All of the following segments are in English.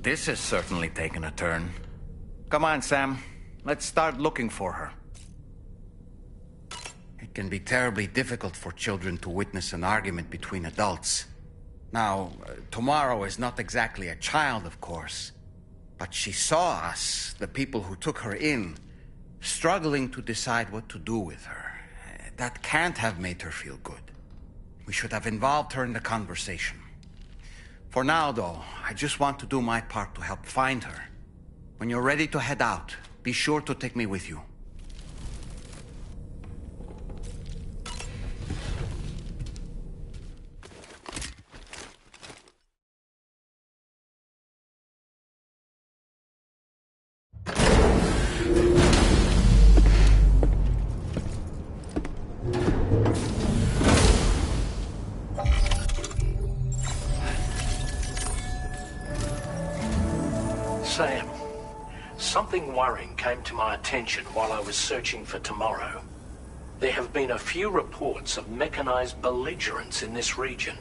This has certainly taken a turn. Come on, Sam. Let's start looking for her. It can be terribly difficult for children to witness an argument between adults. Now, Tomorrow is not exactly a child, of course. But she saw us, the people who took her in, struggling to decide what to do with her. That can't have made her feel good. We should have involved her in the conversation. For now, though, I just want to do my part to help find her. When you're ready to head out, be sure to take me with you. Sam, something worrying came to my attention while I was searching for Tomorrow. There have been a few reports of mechanized belligerents in this region.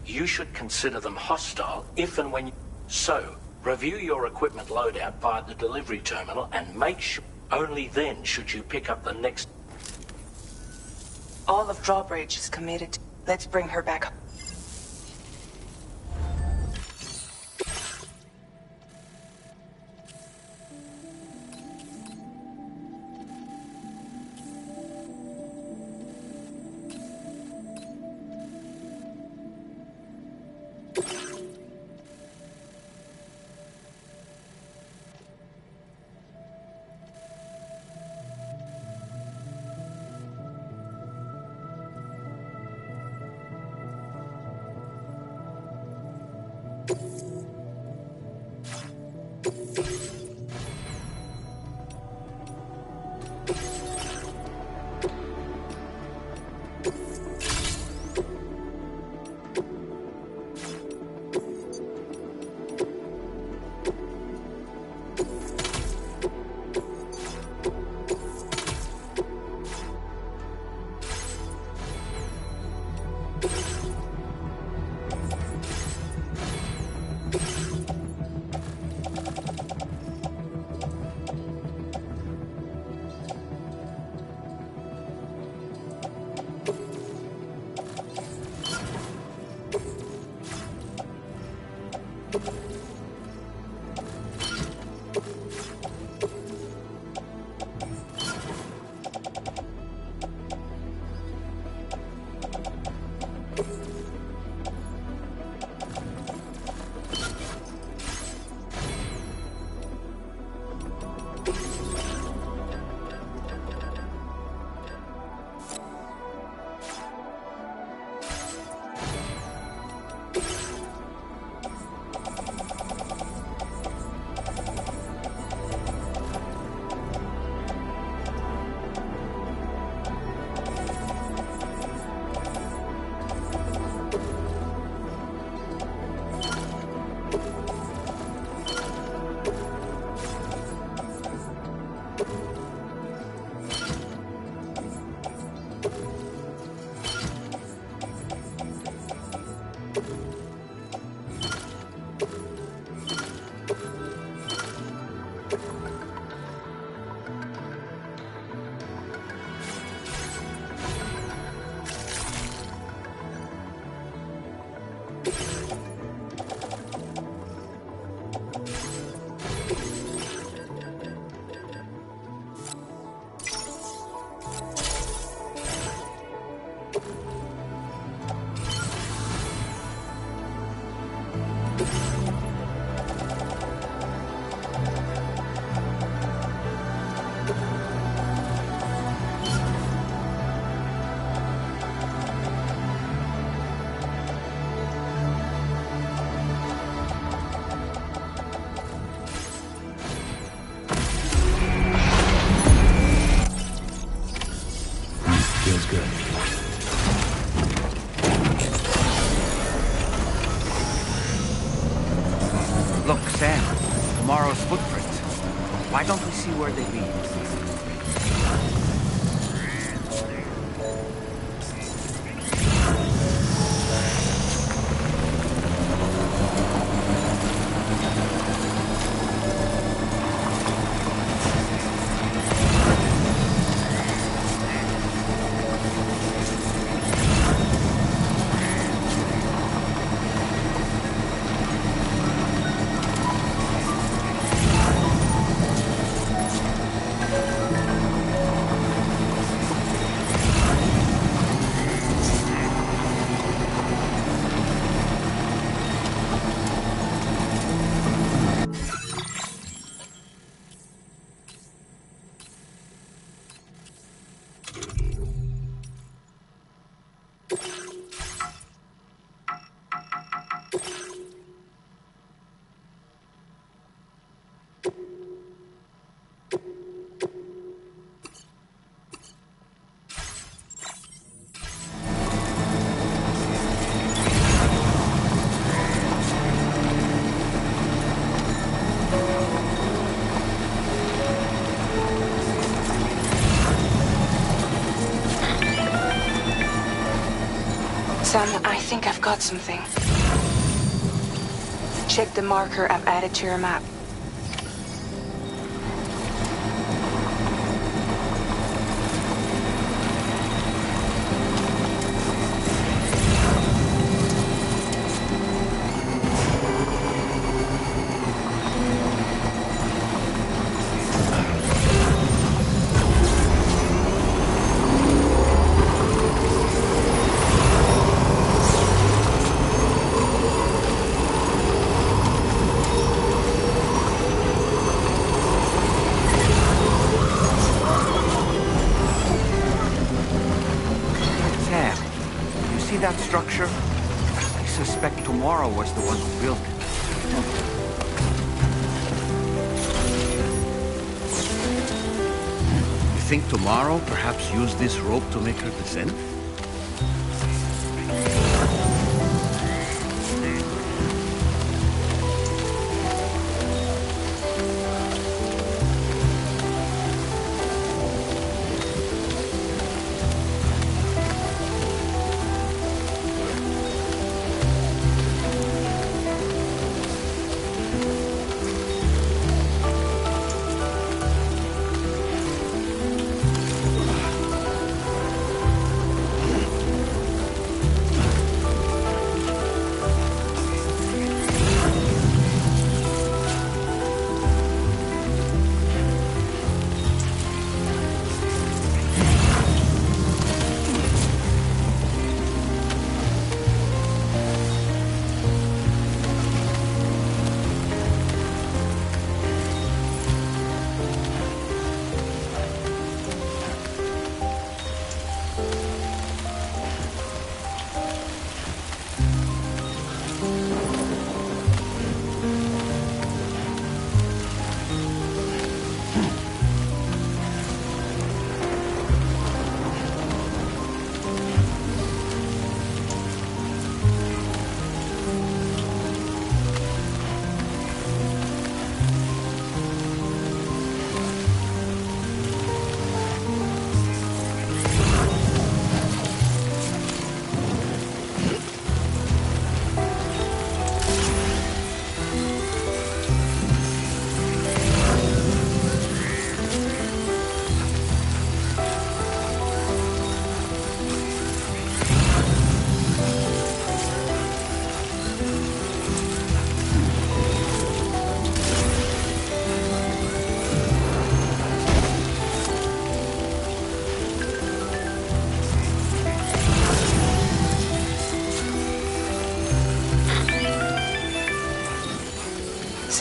You should consider them hostile if and when you... So, review your equipment loadout via the delivery terminal and make sure only then should you pick up the next... All of Drawbridge is committed. Let's bring her back up. Tomorrow's footprints. Why don't we see where they lead? Sam, I think I've got something. Check the marker I've added to your map. That structure? I suspect Tomorrow was the one who built it. You think Tomorrow perhaps used this rope to make her descend?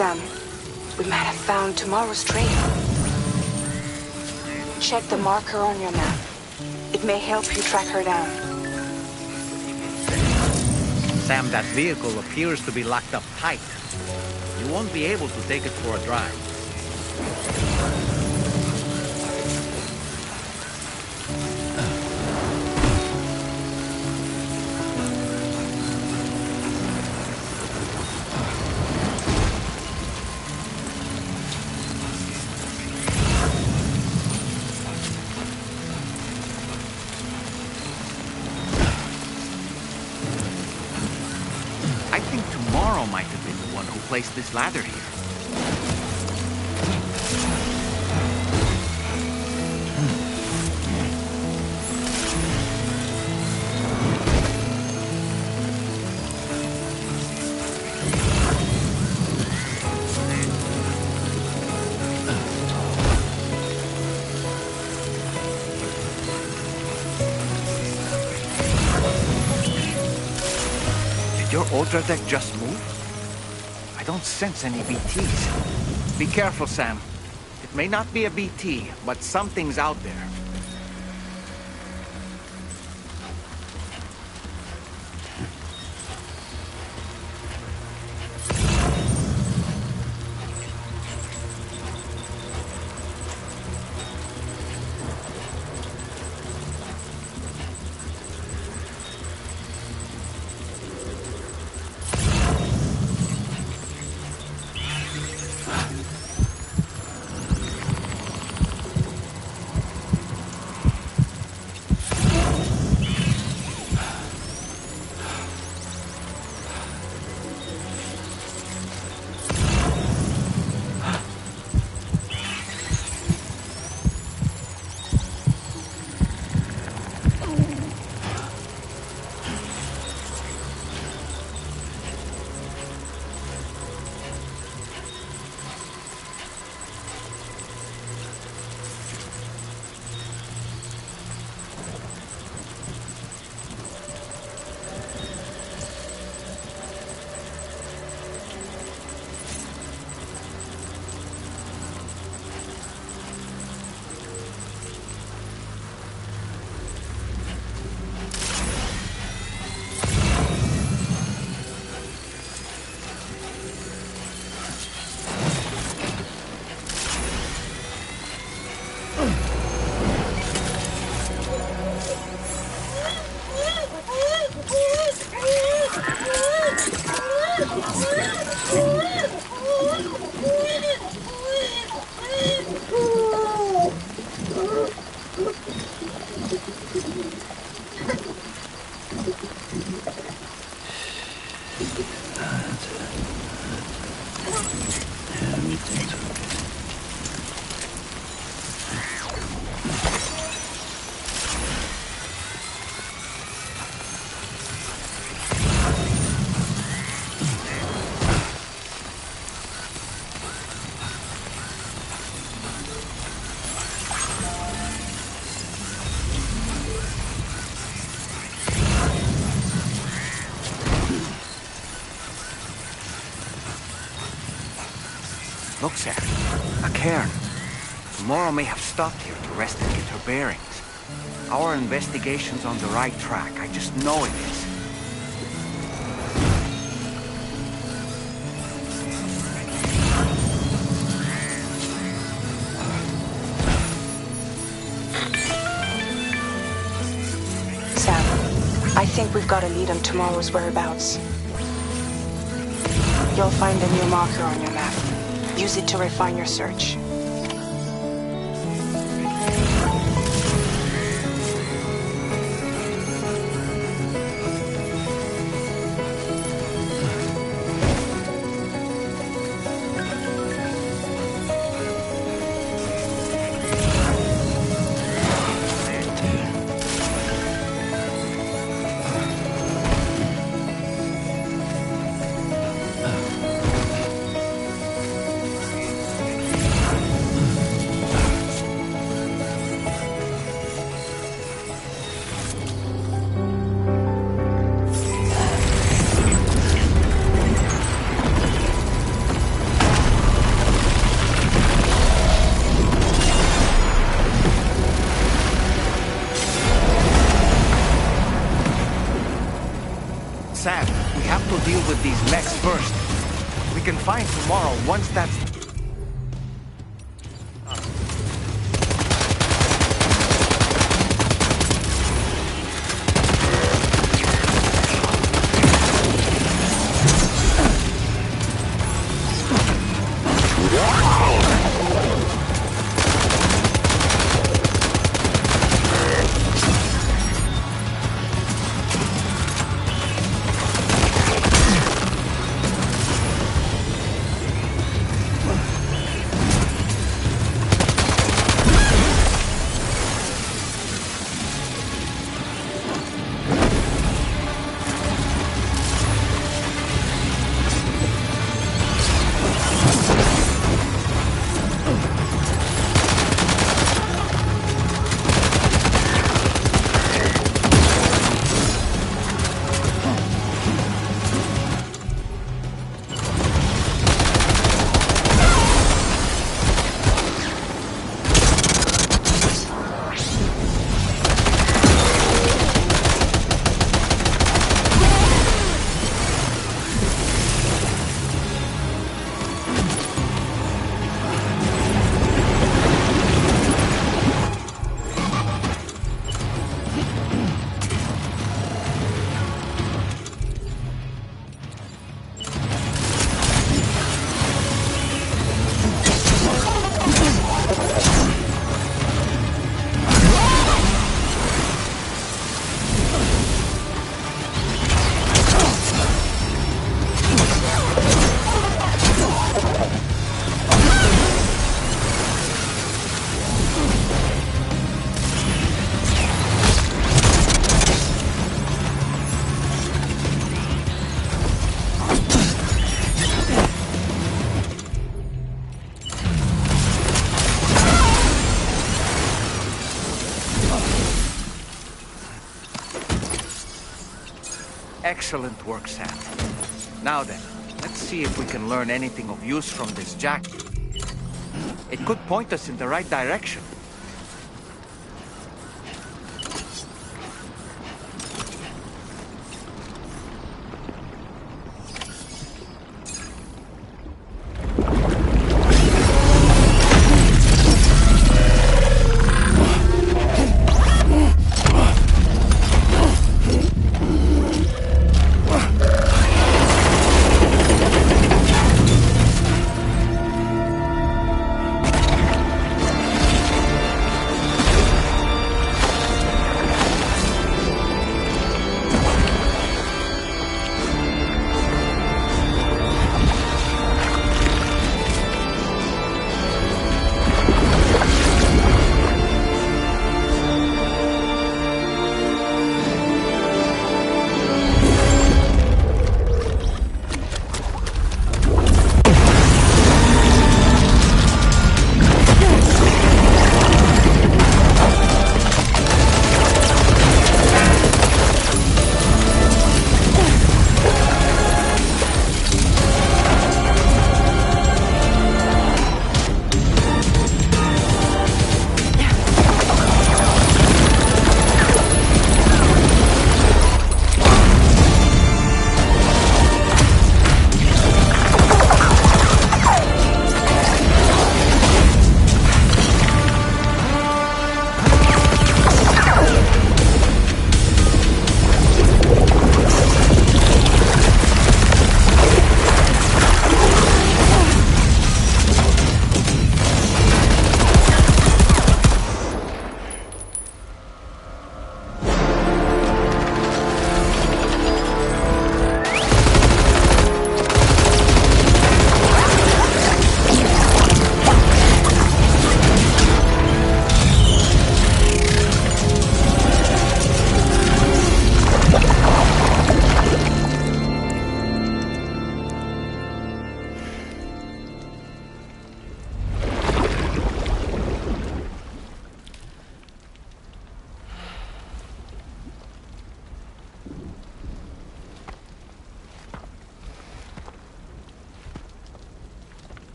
Sam, we might have found Tomorrow's trail. Check the marker on your map. It may help you track her down. Sam, that vehicle appears to be locked up tight. You won't be able to take it for a drive. I think Tomorrow might have been the one who placed this ladder here. Did your Ultra deck just move? I don't sense any BTs. Be careful, Sam. It may not be a BT, but something's out there. Look, Sam. A cairn. Tomorrow may have stopped here to rest and get her bearings. Our investigation's on the right track. I just know it is. Sam, I think we've got a lead on tomorrow's whereabouts. You'll find a new marker on your map. Use it to refine your search. Sam, we have to deal with these mechs first. We can find tomorrow once that's... Excellent work, Sam. Now then, let's see if we can learn anything of use from this jack. It could point us in the right direction.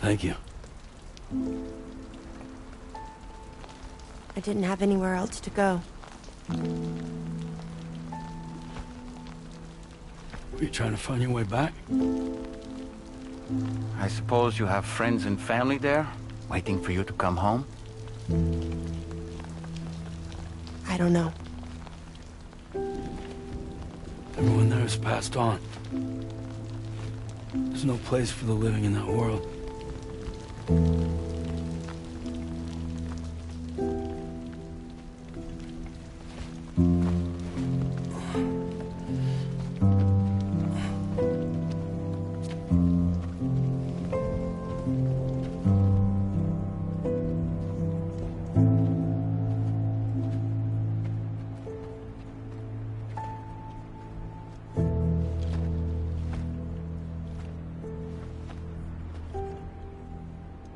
Thank you. I didn't have anywhere else to go. Were you trying to find your way back? I suppose you have friends and family there, waiting for you to come home? I don't know. Everyone there has passed on. There's no place for the living in that world.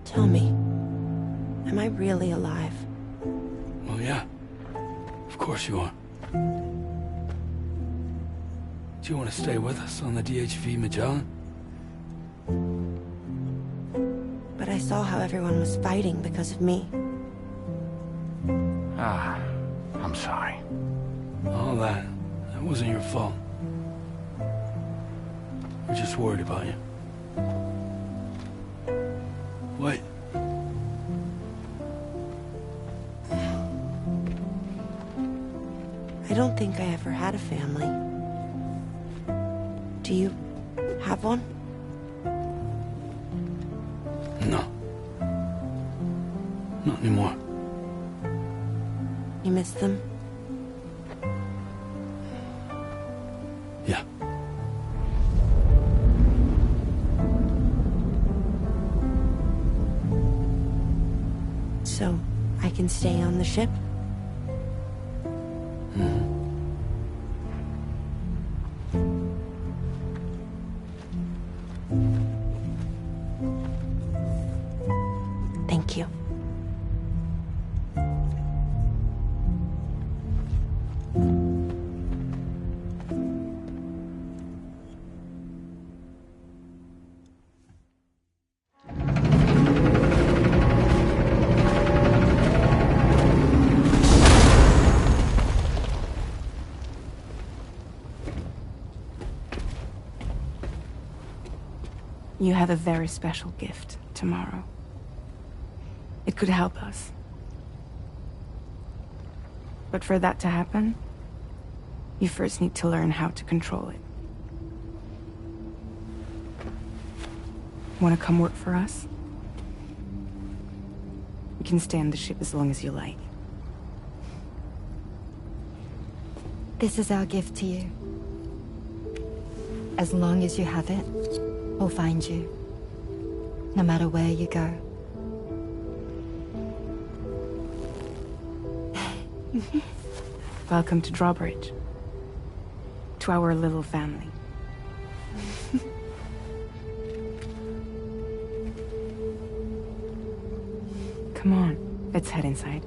Tell me, am I really alive? Well, yeah. Of course you are. Do you want to stay with us on the DHV Magellan? But I saw how everyone was fighting because of me. Ah, I'm sorry. All that wasn't your fault. We're just worried about you. Wait. I don't think I ever had a family. Do you have one? No. Not anymore. You miss them? Yeah. So, I can stay on the ship? Thank you. You have a very special gift tomorrow. It could help us. But for that to happen, you first need to learn how to control it. Want to come work for us? You can stay on the ship as long as you like. This is our gift to you. As long as you have it, we'll find you. No matter where you go. Welcome to Drawbridge. To our little family. Come on, let's head inside.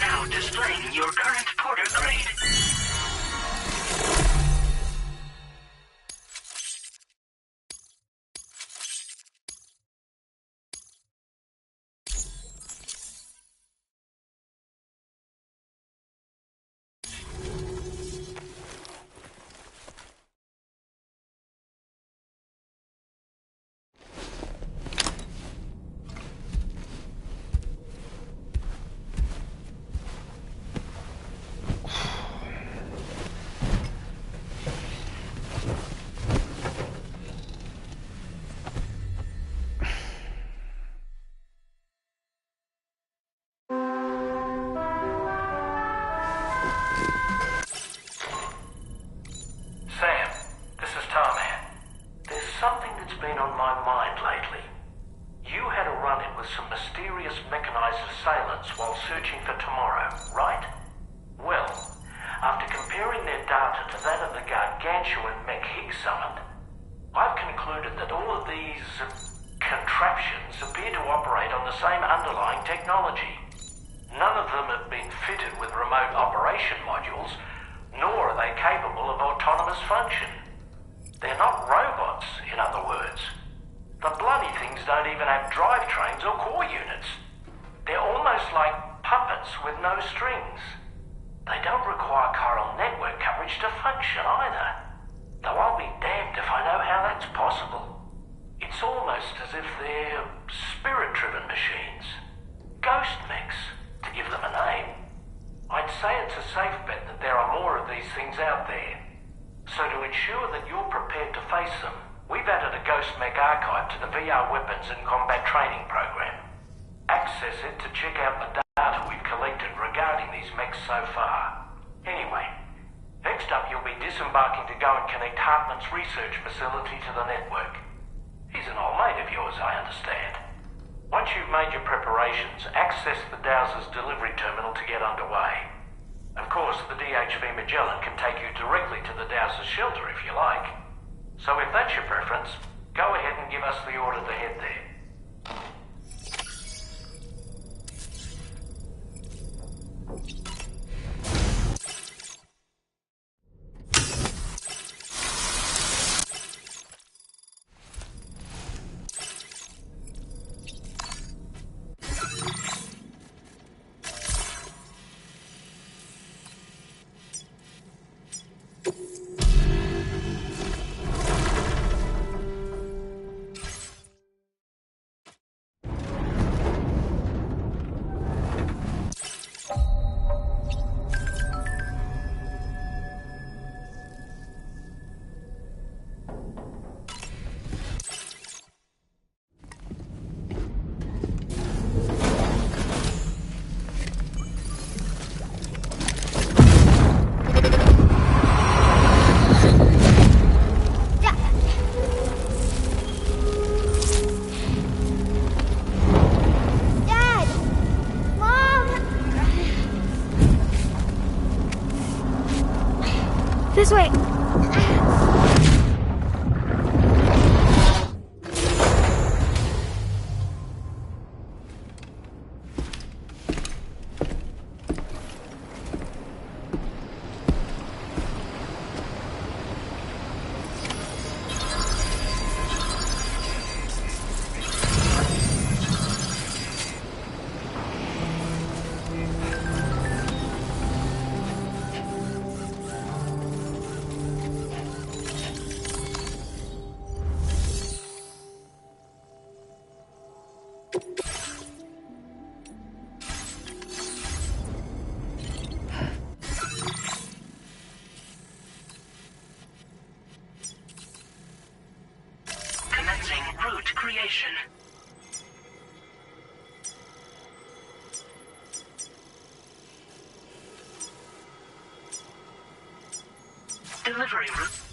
Now displaying your current porter grade. Sam, this is Tarman. There's something that's been on my mind lately. You had a run-in with some mysterious mechanized assailants while searching for tomorrow, right? Well, a gargantuan mech Higgs summoned, I've concluded that all of these contraptions appear to operate on the same underlying technology. None of them have been fitted with remote operation modules, nor are they capable of autonomous function. They're not robots, in other words. The bloody things don't even have drivetrains or core units. They're almost like puppets with no strings. They don't require chiral network coverage to function either. Though I'll be damned if I know how that's possible. It's almost as if they're spirit-driven machines. Ghost mechs, to give them a name. I'd say it's a safe bet that there are more of these things out there. So to ensure that you're prepared to face them, we've added a Ghost Mech archive to the VR Weapons and Combat Training program. Access it to check out the data we've collected regarding these mechs so far. Anyway, next up you'll be disembarking to go and connect Hartman's research facility to the network. He's an old mate of yours, I understand. Once you've made your preparations, access the Dowser's delivery terminal to get underway. Of course, the DHV Magellan can take you directly to the Dowser's shelter if you like. So if that's your preference, go ahead and give us the order to head there. This way. Creation. Delivery route.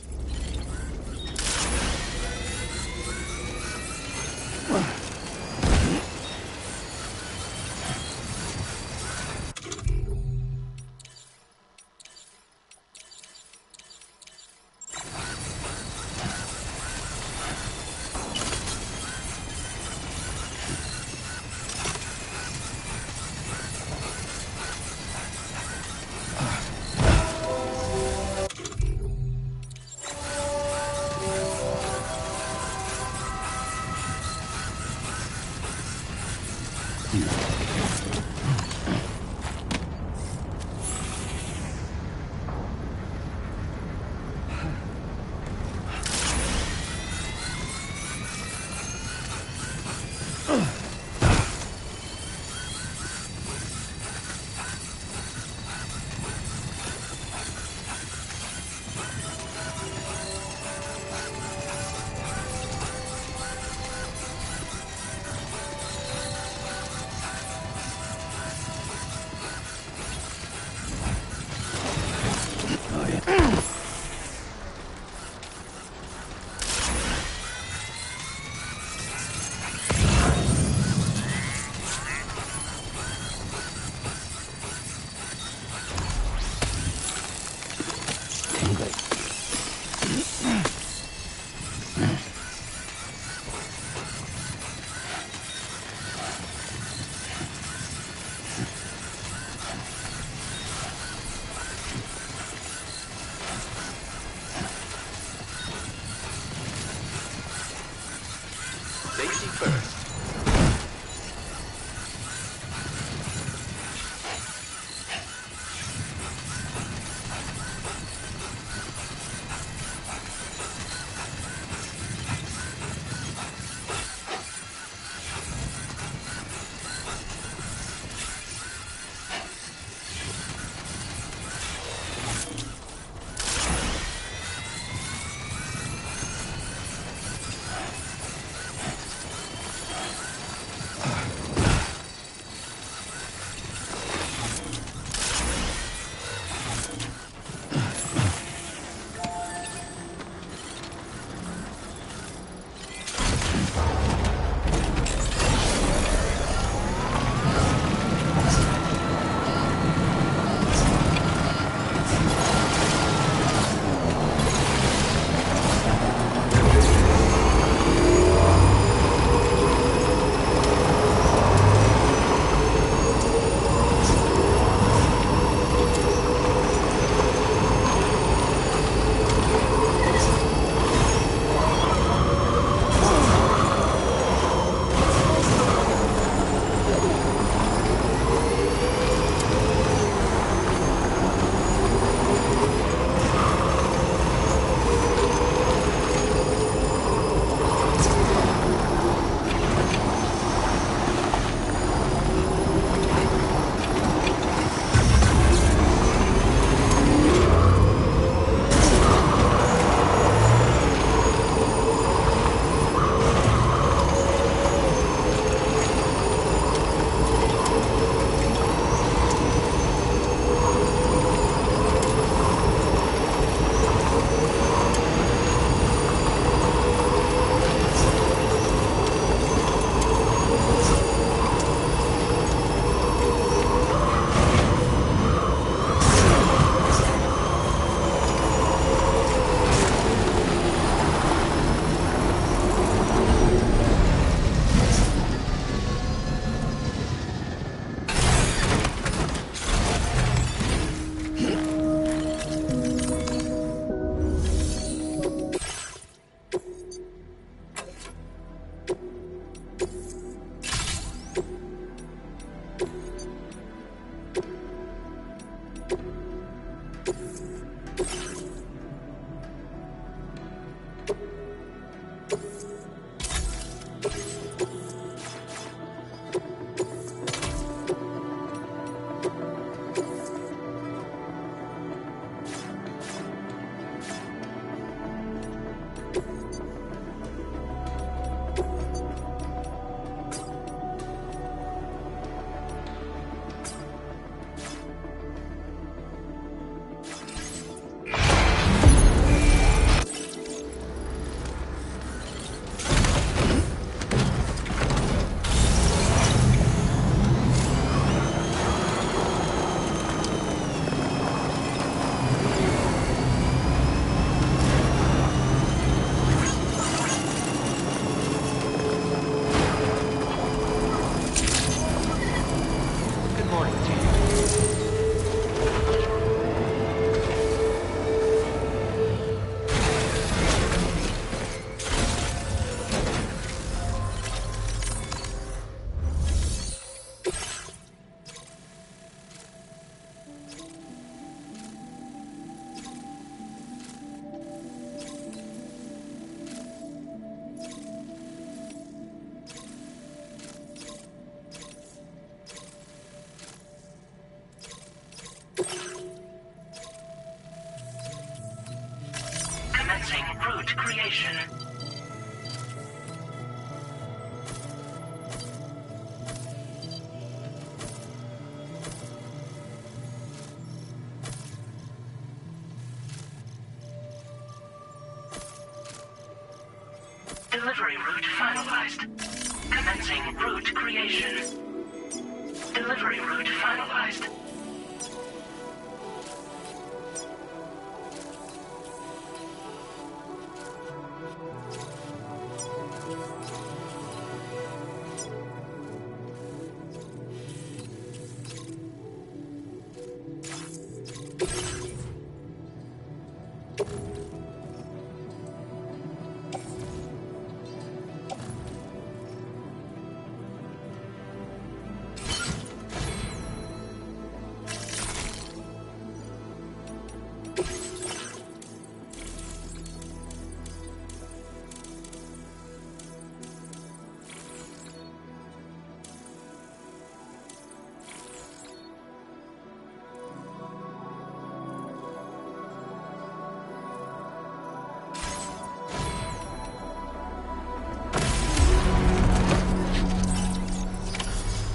creation. Delivery route finalized. Commencing route creation. Delivery route finalized.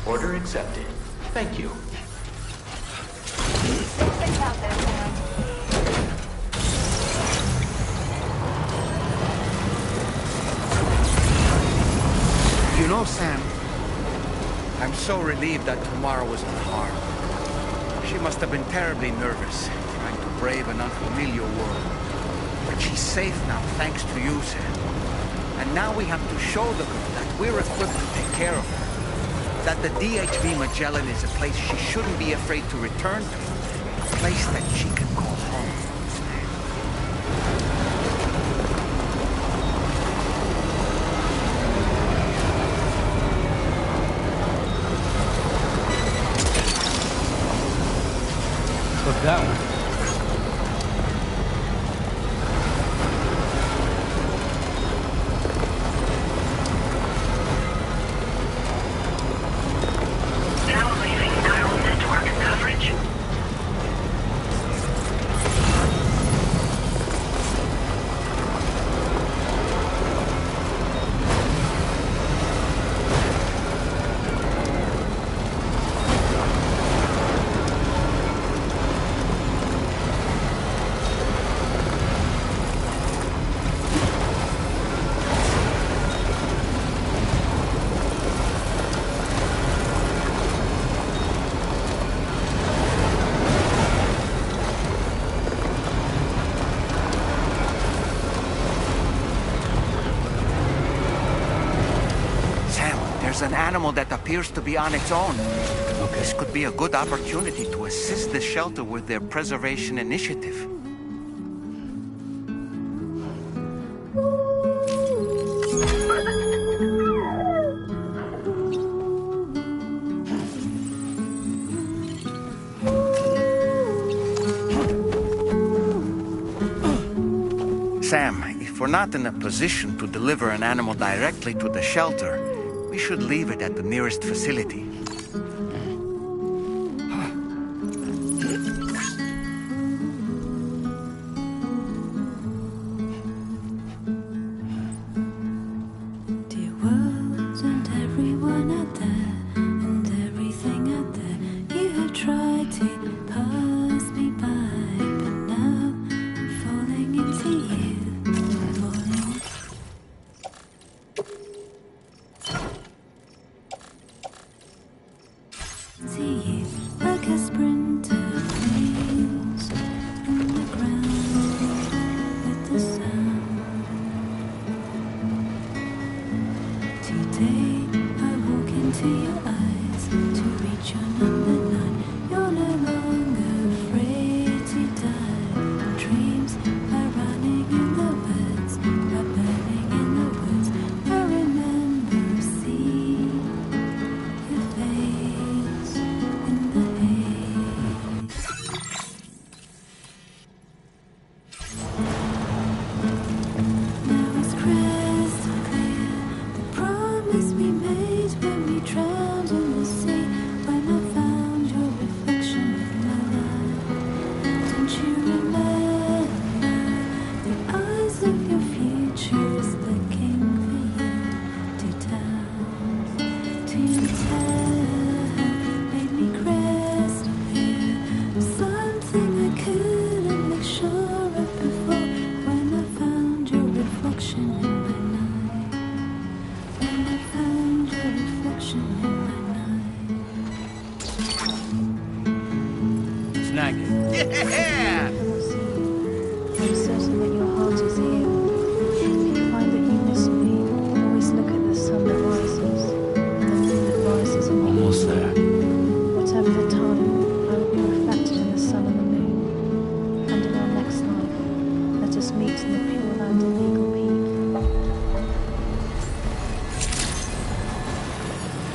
Order accepted. Thank you. Things out there, Sam. You know, Sam, I'm so relieved that Tamara was unharmed. She must have been terribly nervous, trying to brave an unfamiliar world. But she's safe now, thanks to you, Sam. And now we have to show the girl that we're equipped to take care of her. That the DHV Magellan is a place she shouldn't be afraid to return to. A place that she can call home. Look that one. There's an animal that appears to be on its own. Okay. This could be a good opportunity to assist the shelter with their preservation initiative. Sam, if we're not in a position to deliver an animal directly to the shelter, we should leave it at the nearest facility. Dear world and everyone out there, and everything out there, you have tried to pass me by, but now I'm falling into you, falling. See you like a sprinter plays on the ground with the sound. Today I walk into your eyes to reach your number 9. You're no longer afraid to die. Dreams are running in the woods, are burning in the woods. I remember seeing your face in the haze. Now it's crystal clear the promise we made when we drowned Yeah! I'm certain that your heart is here. If you find that you miss me, always look at the sun that rises, and the moon that rises in the Almost there. Whatever the time, I will be reflected in the sun and the moon. And in our next life, let us meet in the pure land of Eagle Peak.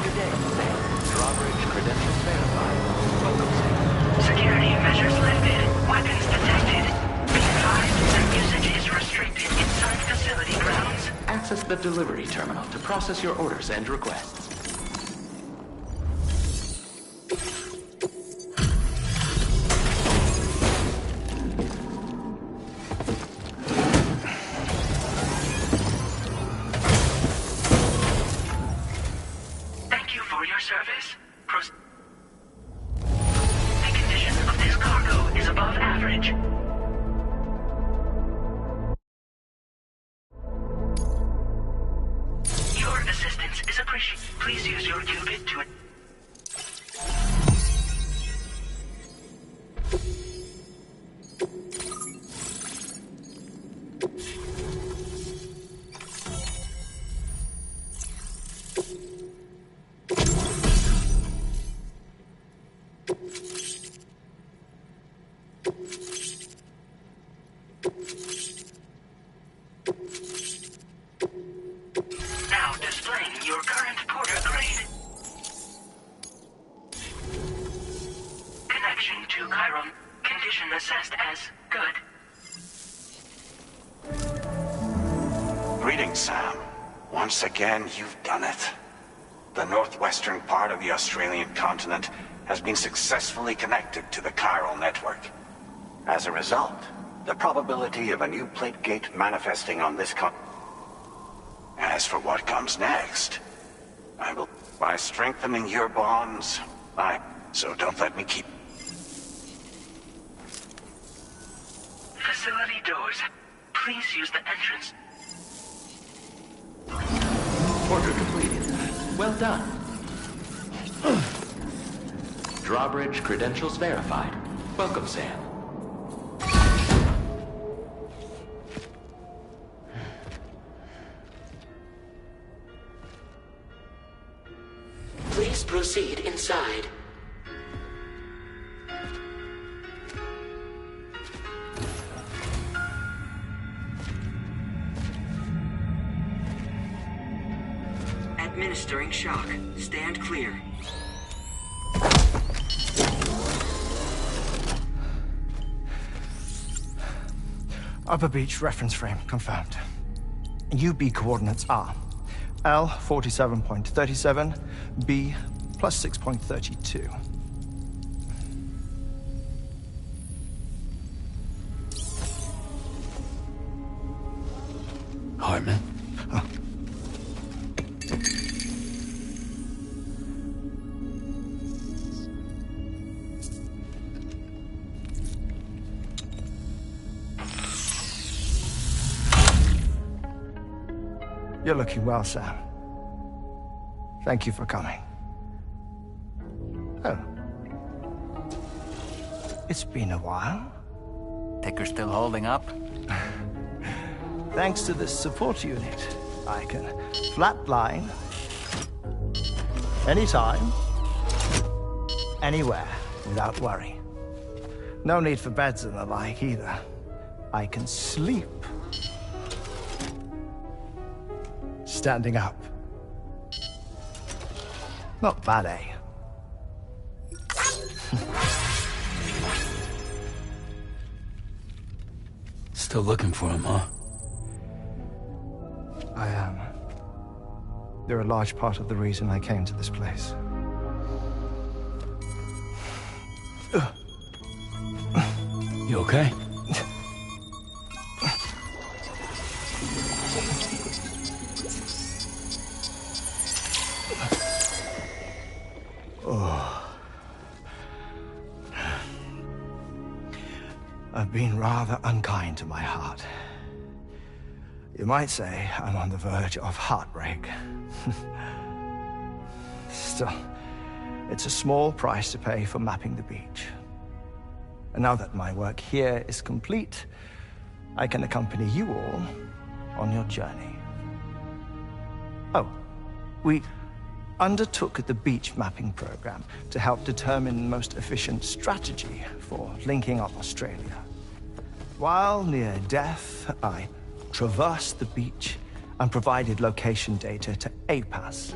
Good day, Sam. Drawbridge credentials verified. Welcome, Sam. Security measures lifted. Weapons detected. Be advised that usage is restricted inside facility grounds. Access the delivery terminal to process your orders and requests. Thank you for your service. The condition of this cargo is above average. Your assistance is appreciated. Please use your qubit to... Now displaying your current porter grade. Connection to Chiron. Condition assessed as good. Greetings, Sam. Once again, you've done it. The northwestern part of the Australian continent has been successfully connected to the chiral network. As a result, the probability of a new plate gate manifesting on this As for what comes next, I will... By strengthening your bonds, So don't let me keep... Facility doors. Please use the entrance. Order completed. Well done. Drawbridge credentials verified. Welcome, Sam. Please proceed inside. Administering shock. Stand clear. Upper Beach reference frame confirmed. UB coordinates are L 47.37, B plus 6.32. Hartman? Oh. You're looking well, Sam. Thank you for coming. Oh. It's been a while. Ticker still holding up? Thanks to this support unit, I can flatline anytime, anywhere, without worry. No need for beds and the like either. I can sleep standing up. Not bad, eh? Still looking for him, huh? I am. They're a large part of the reason I came to this place. You okay? Oh. I've been rather unkind to my heart. You might say I'm on the verge of heartbreak. Still, it's a small price to pay for mapping the beach. And now that my work here is complete, I can accompany you all on your journey. Oh, we undertook the beach mapping program to help determine the most efficient strategy for linking up Australia. While near death, I traversed the beach and provided location data to APAS,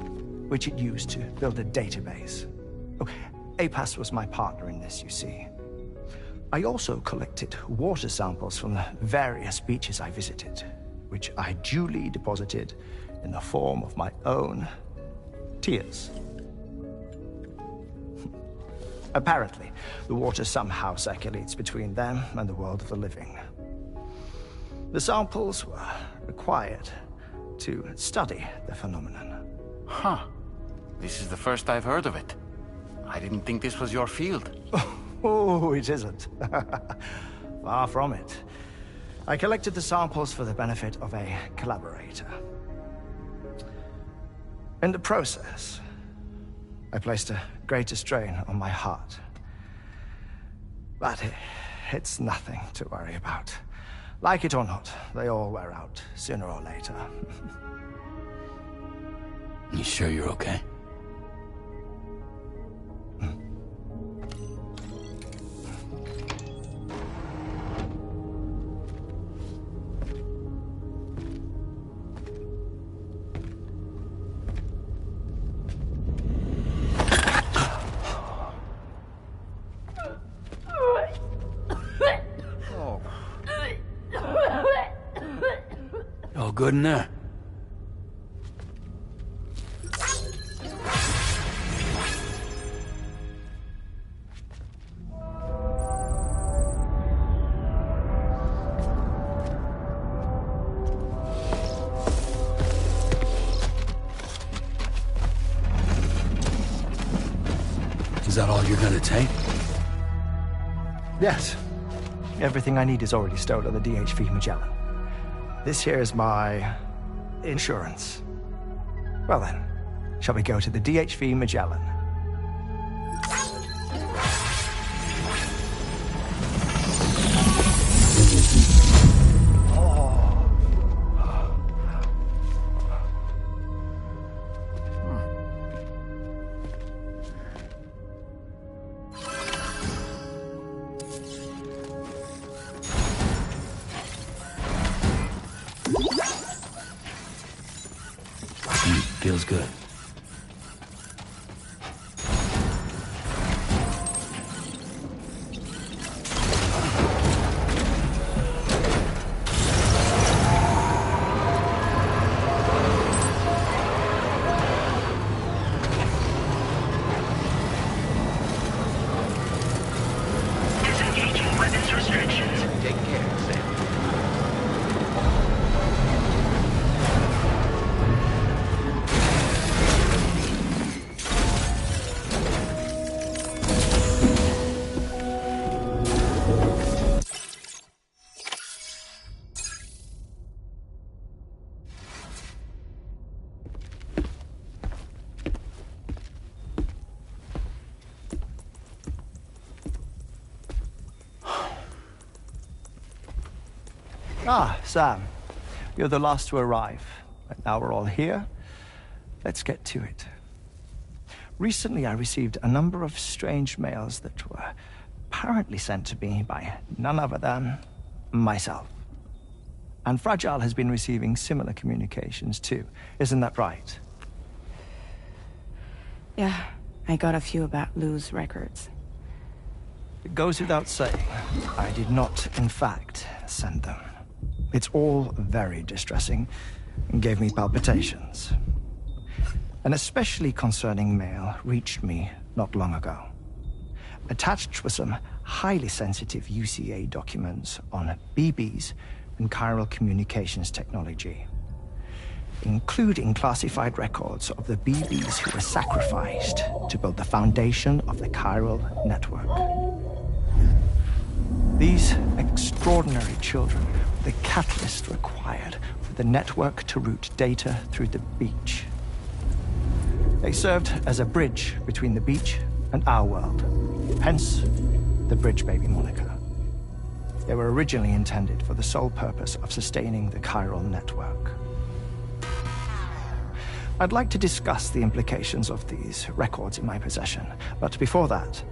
which it used to build a database. Oh, APAS was my partner in this, you see. I also collected water samples from the various beaches I visited, which I duly deposited in the form of my own tears. Apparently, the water somehow circulates between them and the world of the living. The samples were required to study the phenomenon. Huh. This is the first I've heard of it. I didn't think this was your field. Oh, it isn't. Far from it. I collected the samples for the benefit of a collaborator. In the process, I placed a greater strain on my heart. But it's nothing to worry about. Like it or not, they all wear out, sooner or later. You sure you're okay? All good in there? Is that all you're gonna take? Yes. Everything I need is already stored on the DHV Magellan. This here is my insurance. Well then, shall we go to the DHV Magellan? Feels good. Disengaging weapons restrictions. Take care, Sam. Ah, Sam. You're the last to arrive. But now we're all here. Let's get to it. Recently, I received a number of strange mails that were apparently sent to me by none other than myself. And Fragile has been receiving similar communications too. Isn't that right? Yeah, I got a few about Lou's records. It goes without saying, I did not, in fact, send them. It's all very distressing and gave me palpitations. An especially concerning mail reached me not long ago. Attached were some highly sensitive UCA documents on BBs and chiral communications technology. including classified records of the BBs who were sacrificed to build the foundation of the chiral network. These extraordinary children were the catalyst required for the network to route data through the beach. They served as a bridge between the beach and our world, hence the Bridge Baby moniker. They were originally intended for the sole purpose of sustaining the chiral network. I'd like to discuss the implications of these records in my possession, but before that,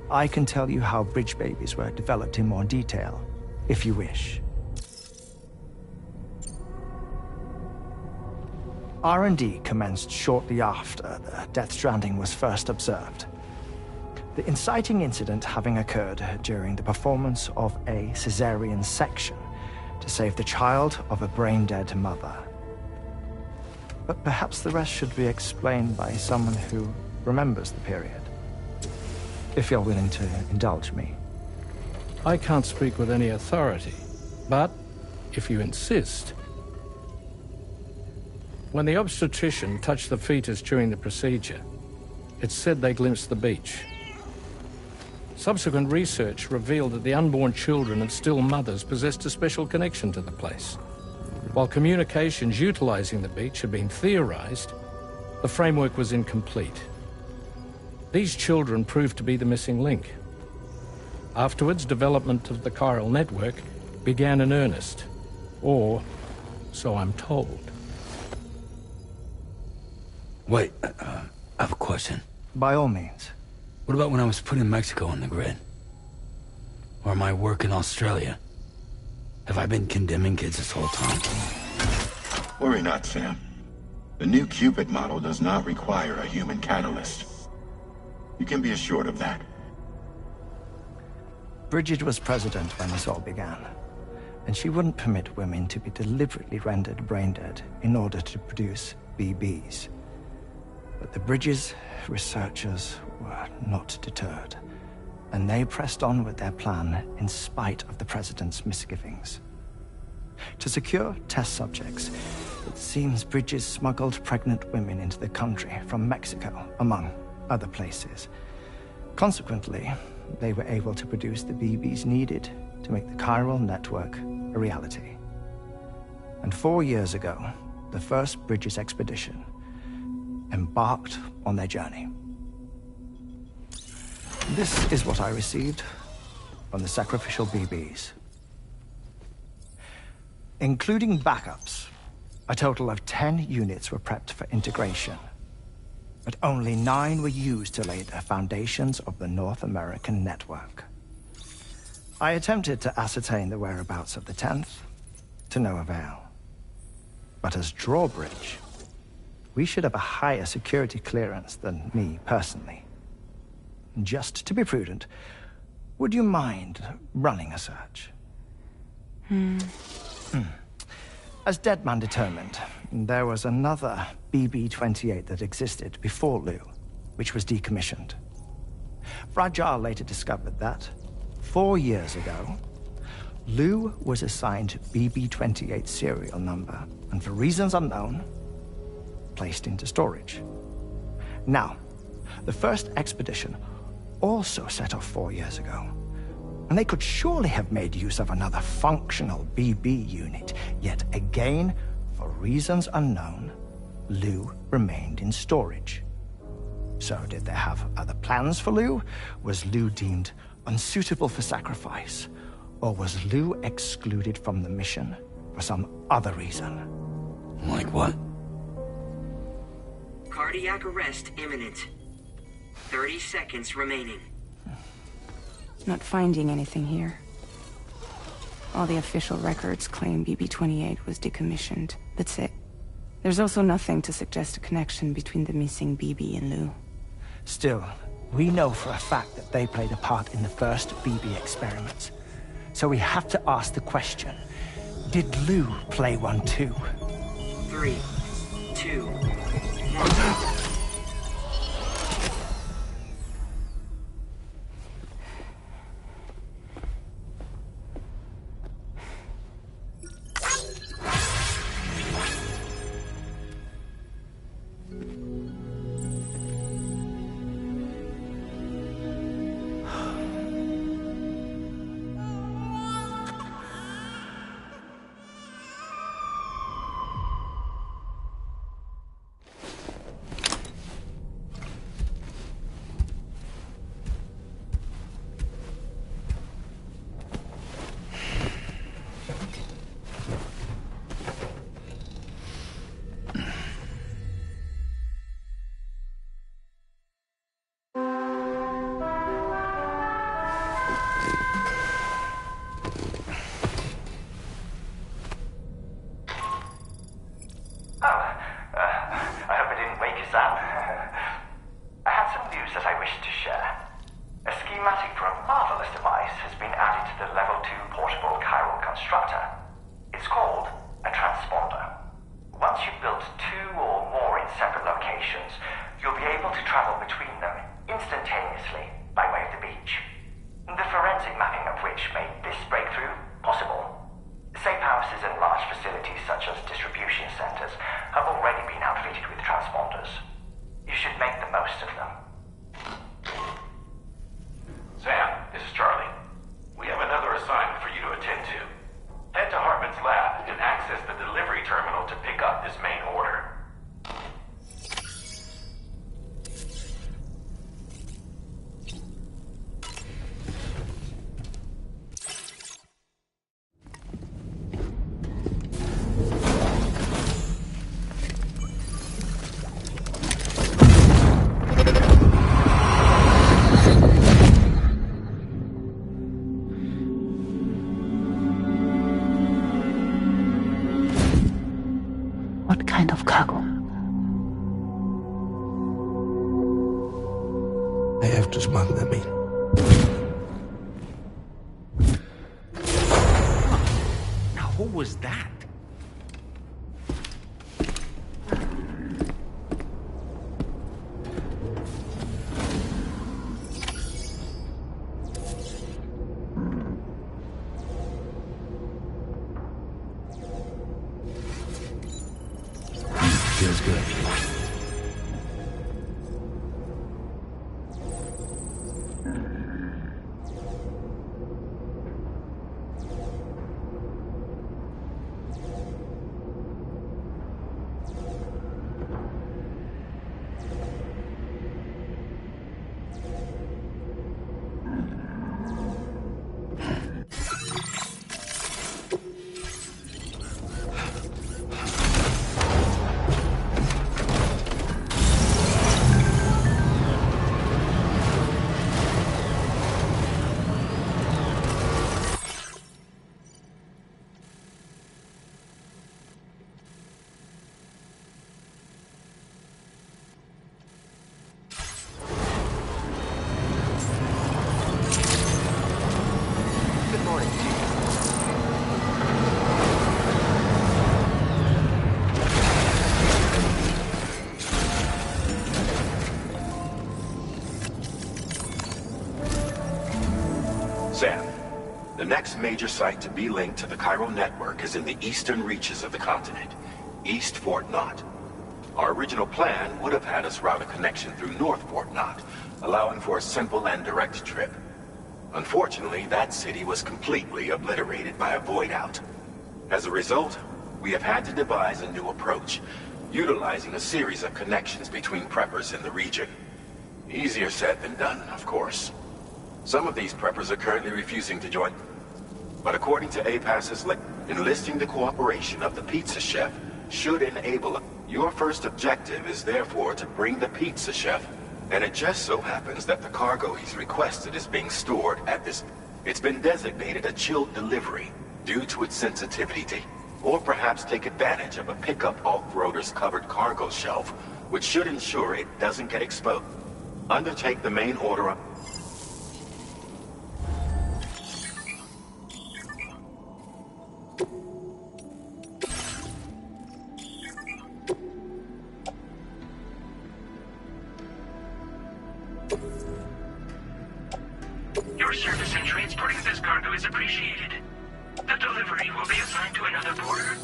I can tell you how Bridge Babies were developed in more detail, if you wish. R&D commenced shortly after the Death Stranding was first observed. The inciting incident having occurred during the performance of a cesarean section to save the child of a brain-dead mother. But perhaps the rest should be explained by someone who remembers the period. If you're willing to indulge me. I can't speak with any authority, but if you insist. When the obstetrician touched the fetus during the procedure, it's said they glimpsed the beach. Subsequent research revealed that the unborn children and still mothers possessed a special connection to the place. While communications utilizing the beach had been theorized, the framework was incomplete. These children proved to be the missing link. Afterwards, development of the chiral network began in earnest, or so I'm told. Wait, I have a question. By all means. What about when I was put in Mexico on the grid? Or my work in Australia? Have I been condemning kids this whole time? Worry not, Sam. The new Cupid model does not require a human catalyst. You can be assured of that. Bridget was president when this all began, and she wouldn't permit women to be deliberately rendered brain-dead in order to produce BBs. But the Bridges researchers were not deterred, and they pressed on with their plan in spite of the president's misgivings. To secure test subjects, it seems Bridges smuggled pregnant women into the country from Mexico, among other places. Consequently, they were able to produce the BBs needed to make the chiral network a reality. And 4 years ago, the first Bridges expedition embarked on their journey. This is what I received from the sacrificial BBs. Including backups, a total of 10 units were prepped for integration, but only 9 were used to lay the foundations of the North American network. I attempted to ascertain the whereabouts of the 10th, to no avail. But as drawbridge, we should have a higher security clearance than me personally. Just to be prudent, would you mind running a search? As Deadman determined, there was another BB-28 that existed before Lou, which was decommissioned. Fragile later discovered that, 4 years ago, Lou was assigned BB-28 serial number, and for reasons unknown, placed into storage. Now, the first expedition also set off 4 years ago, and they could surely have made use of another functional BB unit, yet again, for reasons unknown, Lou remained in storage. So did they have other plans for Lou? Was Lou deemed unsuitable for sacrifice? Or was Lou excluded from the mission for some other reason? Like what? Cardiac arrest imminent. 30 seconds remaining. Not finding anything here. All the official records claim BB-28 was decommissioned. That's it. There's also nothing to suggest a connection between the missing BB and Lou. Still, we know for a fact that they played a part in the first BB experiments. So we have to ask the question, did Lou play one too? 3, 2, 1. constructor. It's called a transponder. Once you've built 2 or more in separate locations, you'll be able to travel between them instantaneously by way of the beach. The forensic mapping of which made this breakthrough possible. Safe houses and large facilities such as distribution centers have already been outfitted with transponders. You should make the most of them. Sam, this is Charlie. We have another assignment for you to attend to. Head to Hartman's lab and access the delivery terminal to pick up this main order. What kind of cargo? I have to smuggle them in. Now, who was that? Feels good. Sam, the next major site to be linked to the chiral network is in the eastern reaches of the continent, East Fort Knott. Our original plan would have had us route a connection through North Fort Knott, allowing for a simple and direct trip. Unfortunately, that city was completely obliterated by a void out. As a result, we have had to devise a new approach, utilizing a series of connections between preppers in the region. Easier said than done, of course. Some of these preppers are currently refusing to join. But according to APAS's enlisting the cooperation of the pizza chef should enable. Your first objective is therefore to bring the pizza chef, and it just so happens that the cargo he's requested is being stored at this. It's been designated a chilled delivery due to its sensitivity to, or perhaps take advantage of a pickup off-roader's covered cargo shelf, which should ensure it doesn't get exposed. Undertake the main order of. Your service in transporting this cargo is appreciated. The delivery will be assigned to another porter.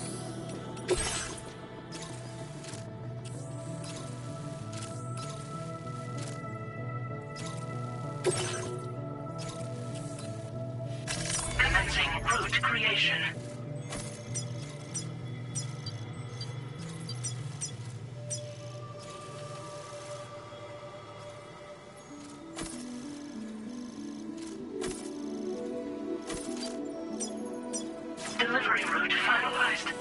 Commencing route creation. Delivery route finalized.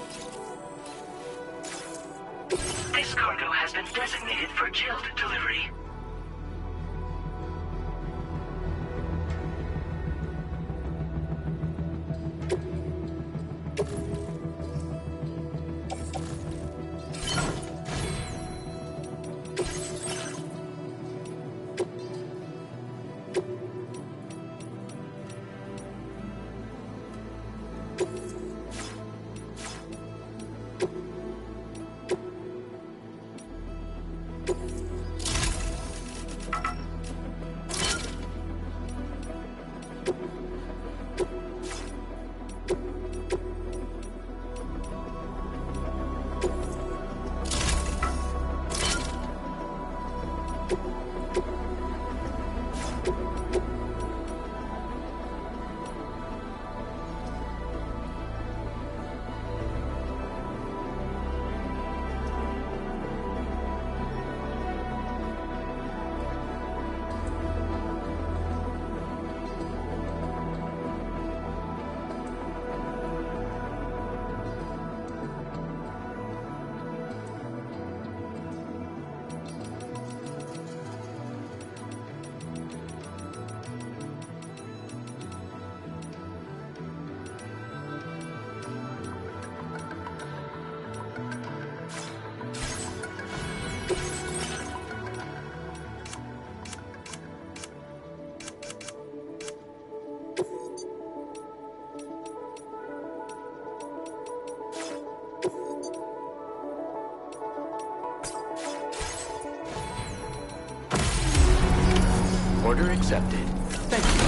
This cargo has been designated for chilled delivery. Order accepted. Thank you.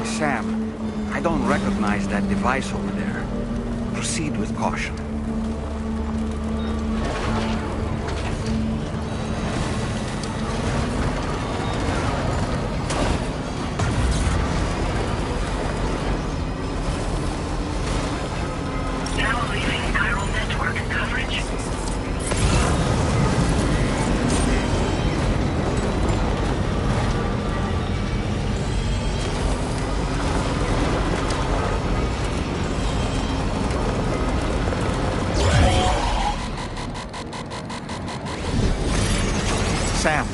Sam, I don't recognize that device over there. Proceed with caution. Now leaving chiral network coverage. Sam,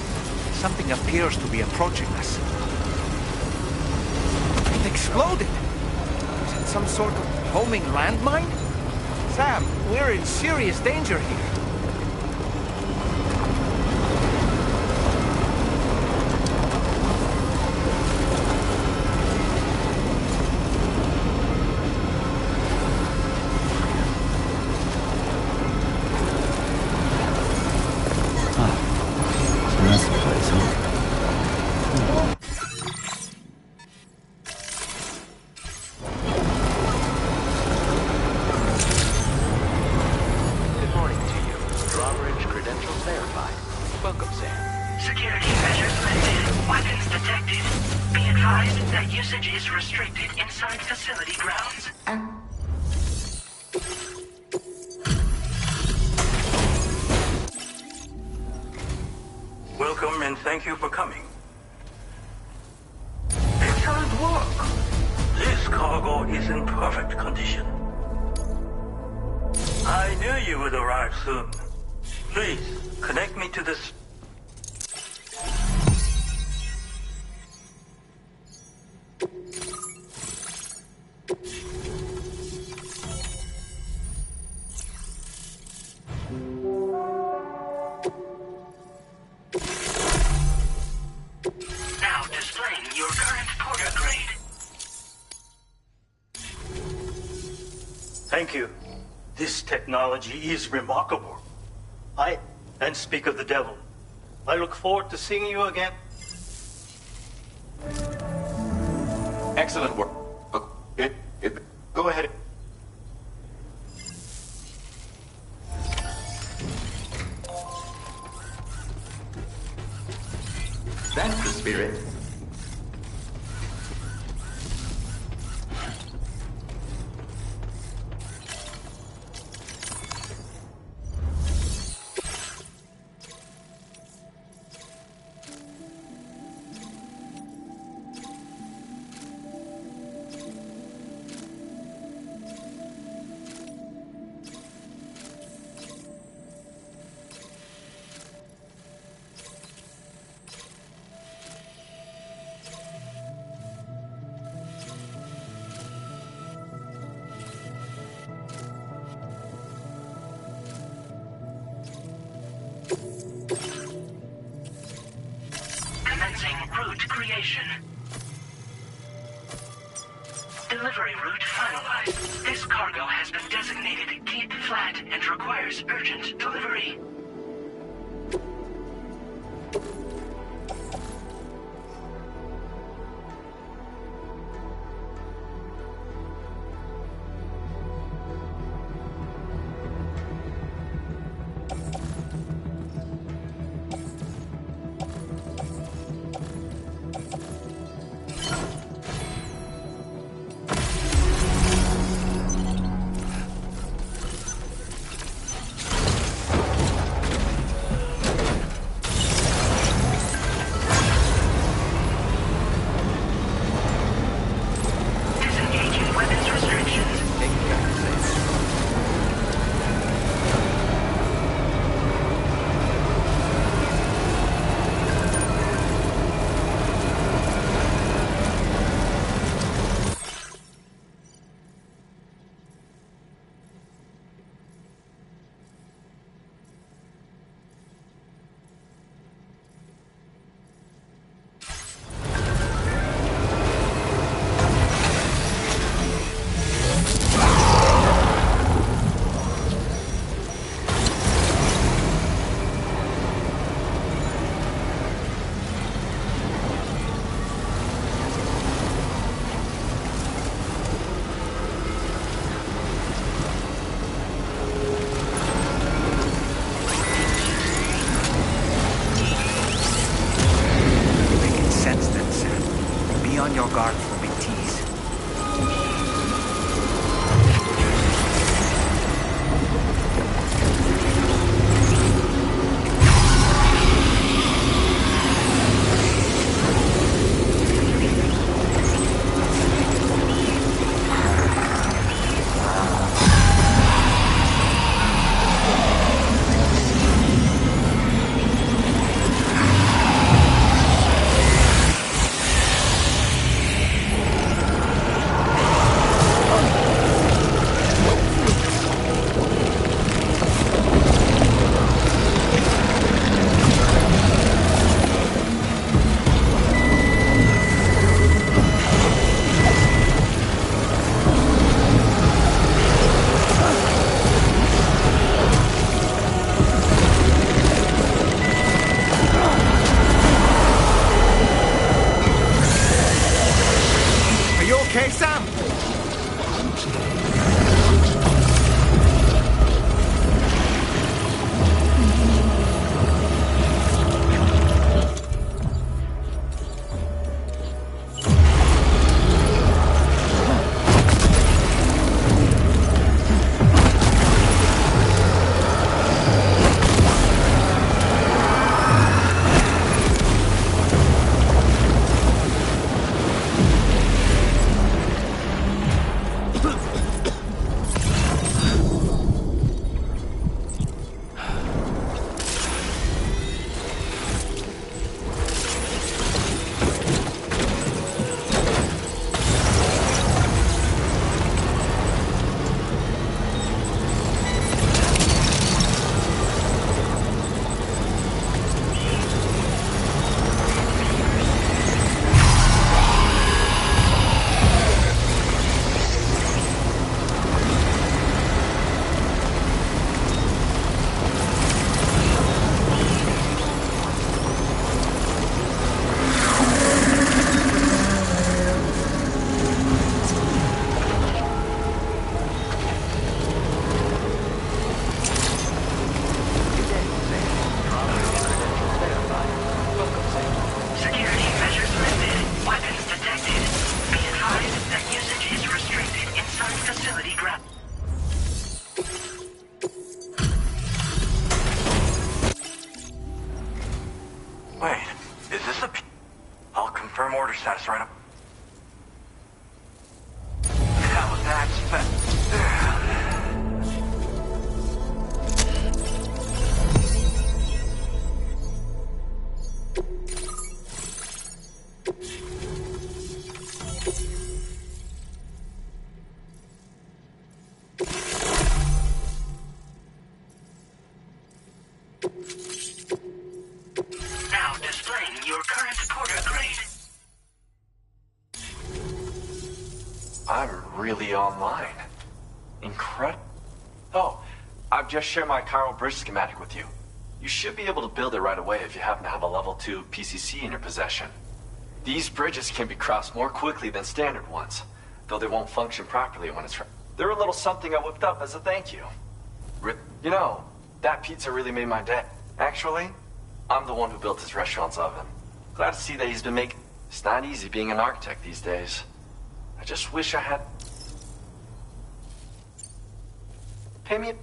something appears to be approaching us. It exploded! Is it some sort of homing landmine? Sam, we're in serious danger here. That's the place, huh? Good morning to you. Drawbridge credentials verified. Welcome, Sam. Security measures lifted. Weapons detected. Be advised that usage is restricted inside facility grounds. Welcome and thank you for coming. Excellent work. This cargo is in perfect condition. I knew you would arrive soon. Please, connect me to this. Now displaying your current porter grade. Thank you. This technology is remarkable. I and speak of the devil. I look forward to seeing you again. Excellent work. Go ahead. That's the spirit. Commencing route creation. Delivery route finalized. This cargo has been designated Cape Flat and requires urgent delivery. On your guard for big tease. Wait, is this a I'll confirm order status right up. Now that's Now displaying your current porter grade. I'm really online. Incredible. Oh, I've just shared my chiral bridge schematic with you. You should be able to build it right away if you happen to have a level 2 PCC in your possession. These bridges can be crossed more quickly than standard ones, though they won't function properly when it's... They're a little something I whipped up as a thank you. You know, that pizza really made my day. Actually, I'm the one who built his restaurant's oven. Glad to see that he's been making... It's not easy being an architect these days. I just wish I had... Pay me...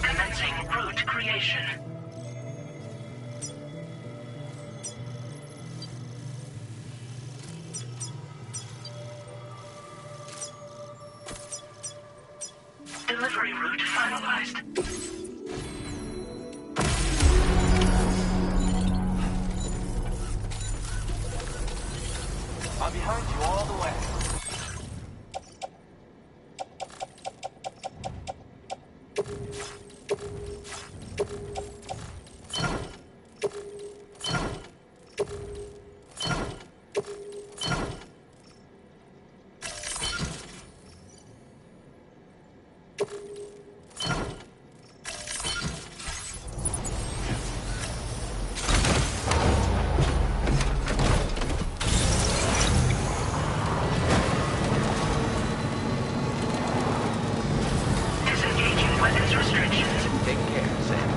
Commencing route creation. Delivery route finalized. I'm behind you all the way. Disengaging weapons restrictions. Take care, Sam.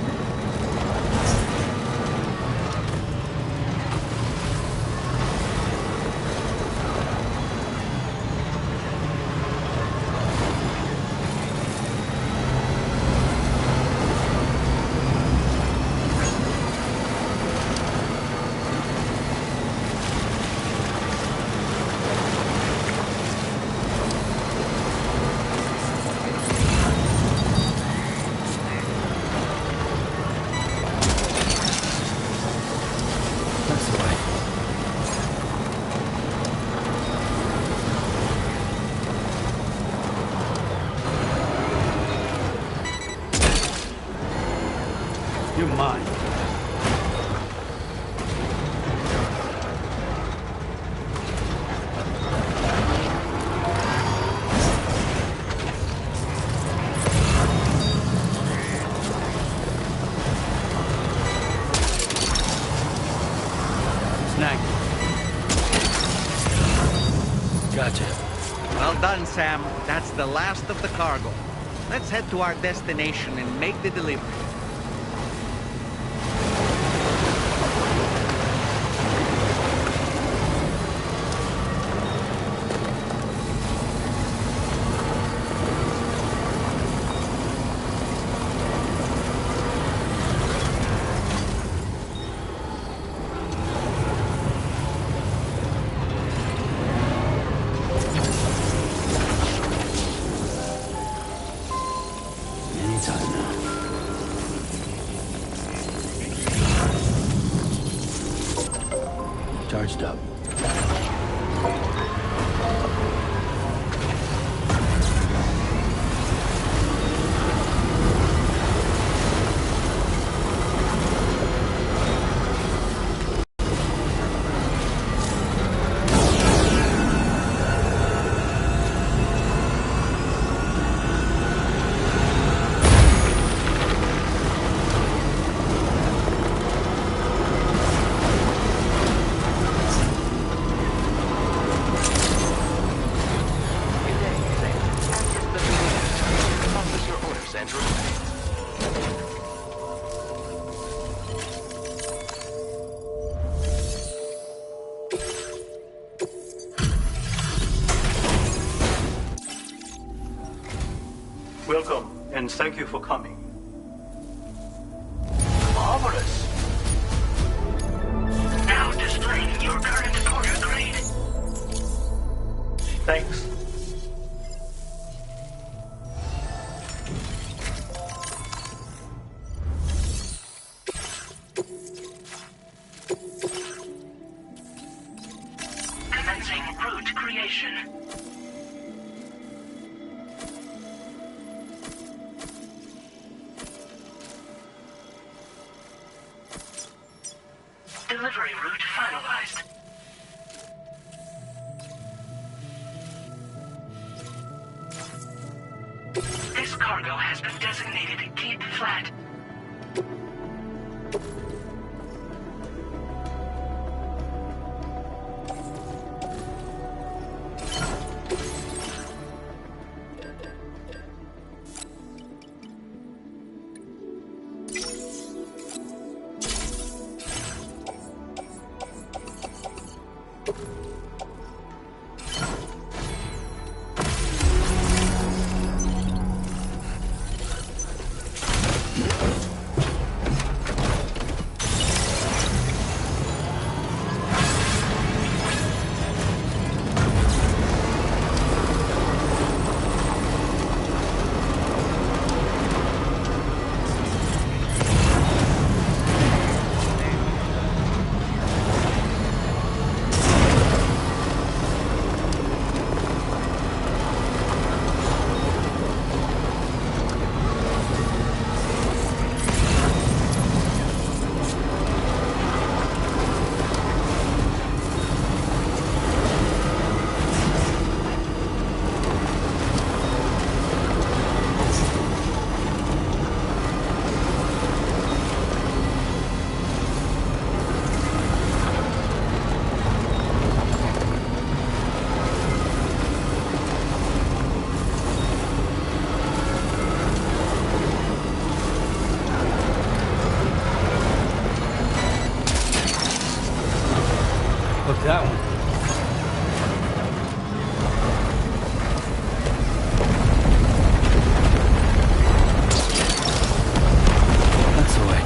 You're mine. Snack. Gotcha. Well done, Sam. That's the last of the cargo. Let's head to our destination and make the delivery. Anytime now. Charged up. Thank you for coming. Marvelous. Now displaying your current cargo grade. Thanks. Commencing route creation. Delivery route finalized. This cargo has been designated Keep Flat. That one. That's the way.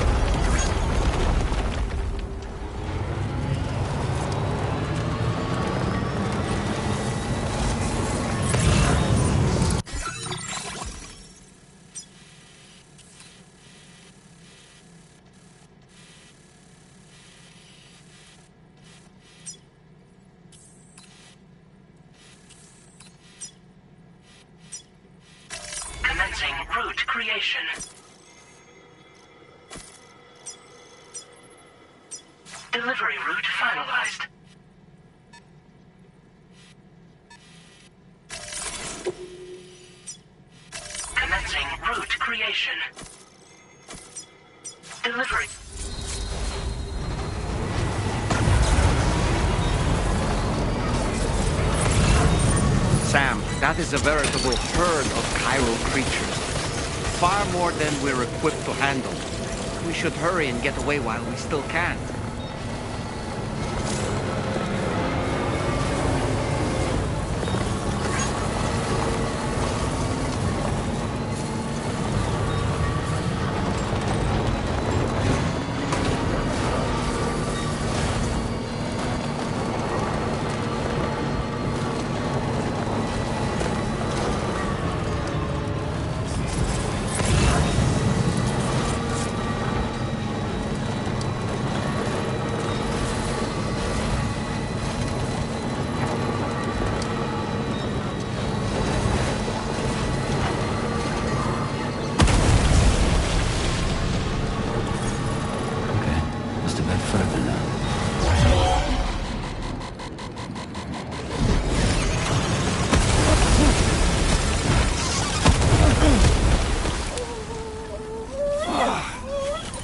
Commencing route creation. Delivery route finalized. Commencing route creation. Delivery. Sam, that is a veritable herd of chiral creatures. Far more than we're equipped to handle. We should hurry and get away while we still can.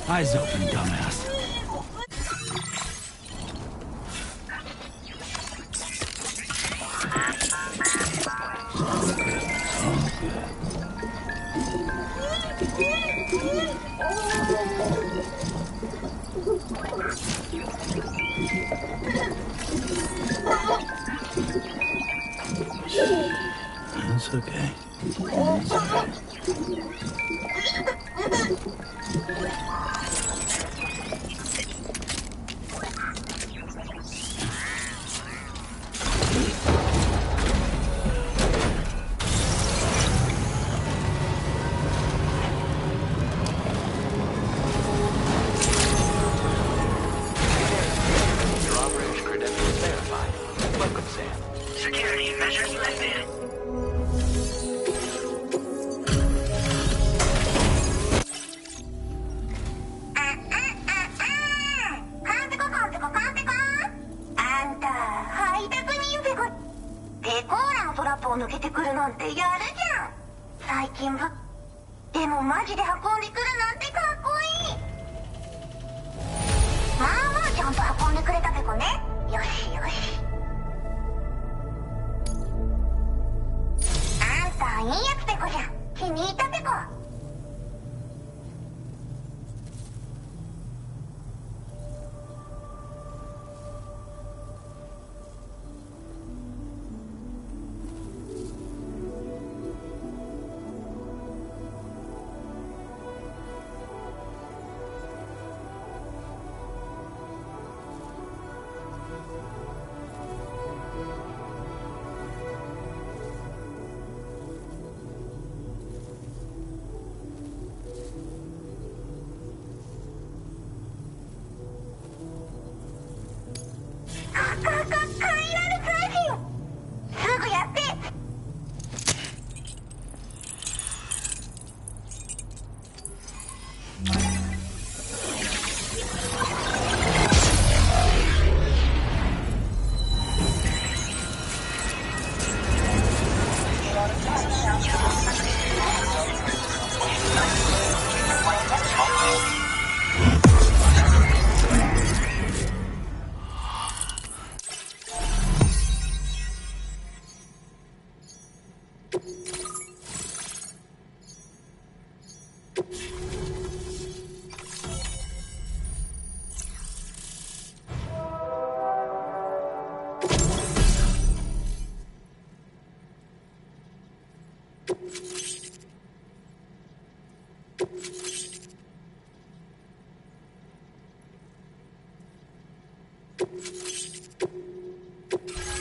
Eyes open, dumbass. That's okay. It's okay.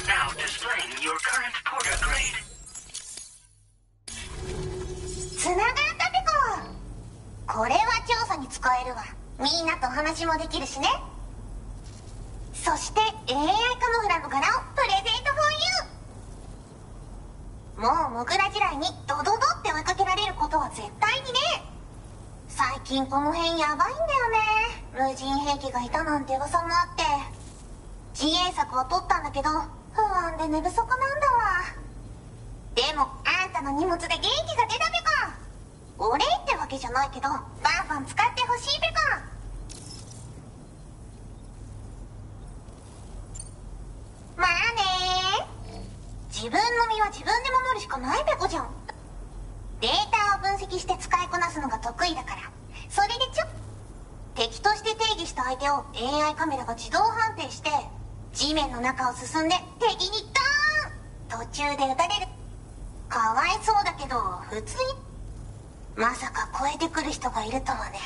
Now displaying your current porter grade. つながったペコ。これは調査に使えるわ。みんなと話もできるしね。そして AI カモフラの柄をプレゼント for you。 もうモグラ地雷にドドドって追いかけられることは絶対にね。最近この辺やばいんだよね。無人兵器がいたなんて噂もあって、自衛策は取ったんだけど不安で寝不足なんだわ。でもあんたの荷物で元気が出たペコ。お礼ってわけじゃないけどバンバン使ってほしいペコ。まあね。自分の身は自分で守るしかないペコじゃん。データを分析して使いこなすのが得意だから、それで敵として定義した相手を AI カメラが自動判定して地面の中を進んで敵にドーン、途中で撃たれる。かわいそうだけど普通にまさか超えてくる人がいるとはね。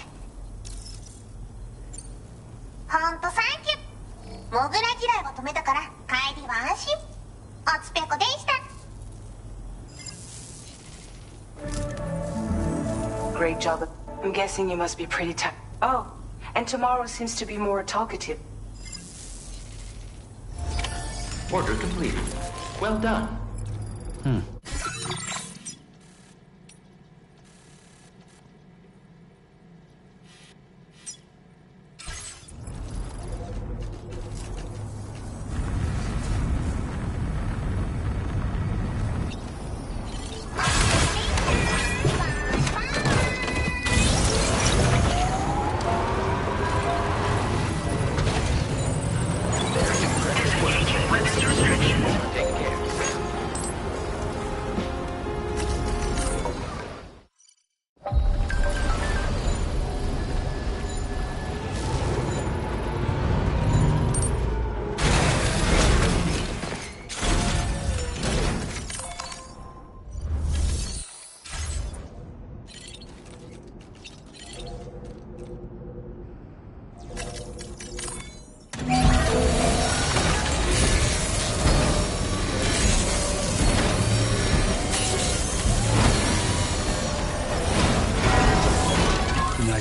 ほんとサンキュー。モグラ地雷は止めたから帰りは安心。おつぺこでした。 Great job. I'm guessing you must be pretty tired. Oh, and tomorrow seems to be more talkative. Order completed. Well done.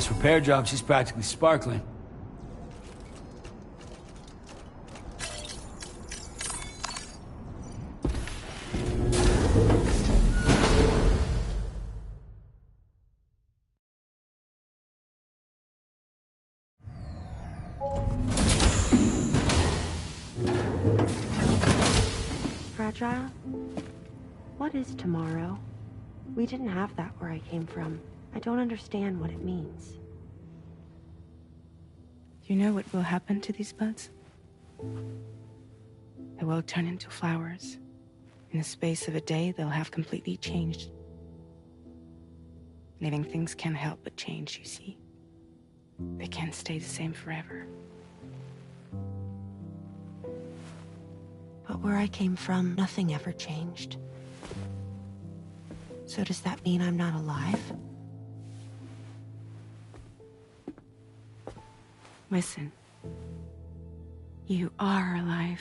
this repair job, she's practically sparkling. Fragile? What is tomorrow? We didn't have that where I came from. I don't understand what it means. You know what will happen to these buds? They will turn into flowers. In the space of a day, they'll have completely changed. Living things can't help but change, you see. They can't stay the same forever. But where I came from, nothing ever changed. So does that mean I'm not alive? Listen. You are alive.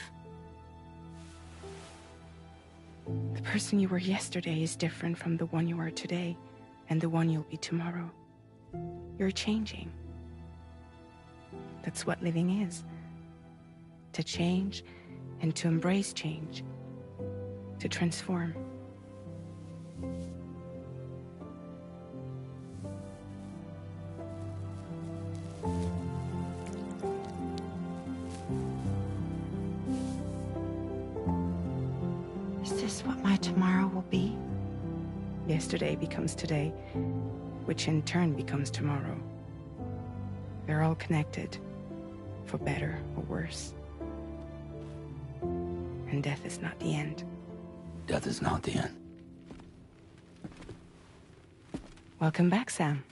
The person you were yesterday is different from the one you are today, and the one you'll be tomorrow. You're changing. That's what living is. To change, and to embrace change. To transform. Is this what my tomorrow will be? Yesterday becomes today, which in turn becomes tomorrow. They're all connected, for better or worse. And death is not the end. Death is not the end. Welcome back, Sam.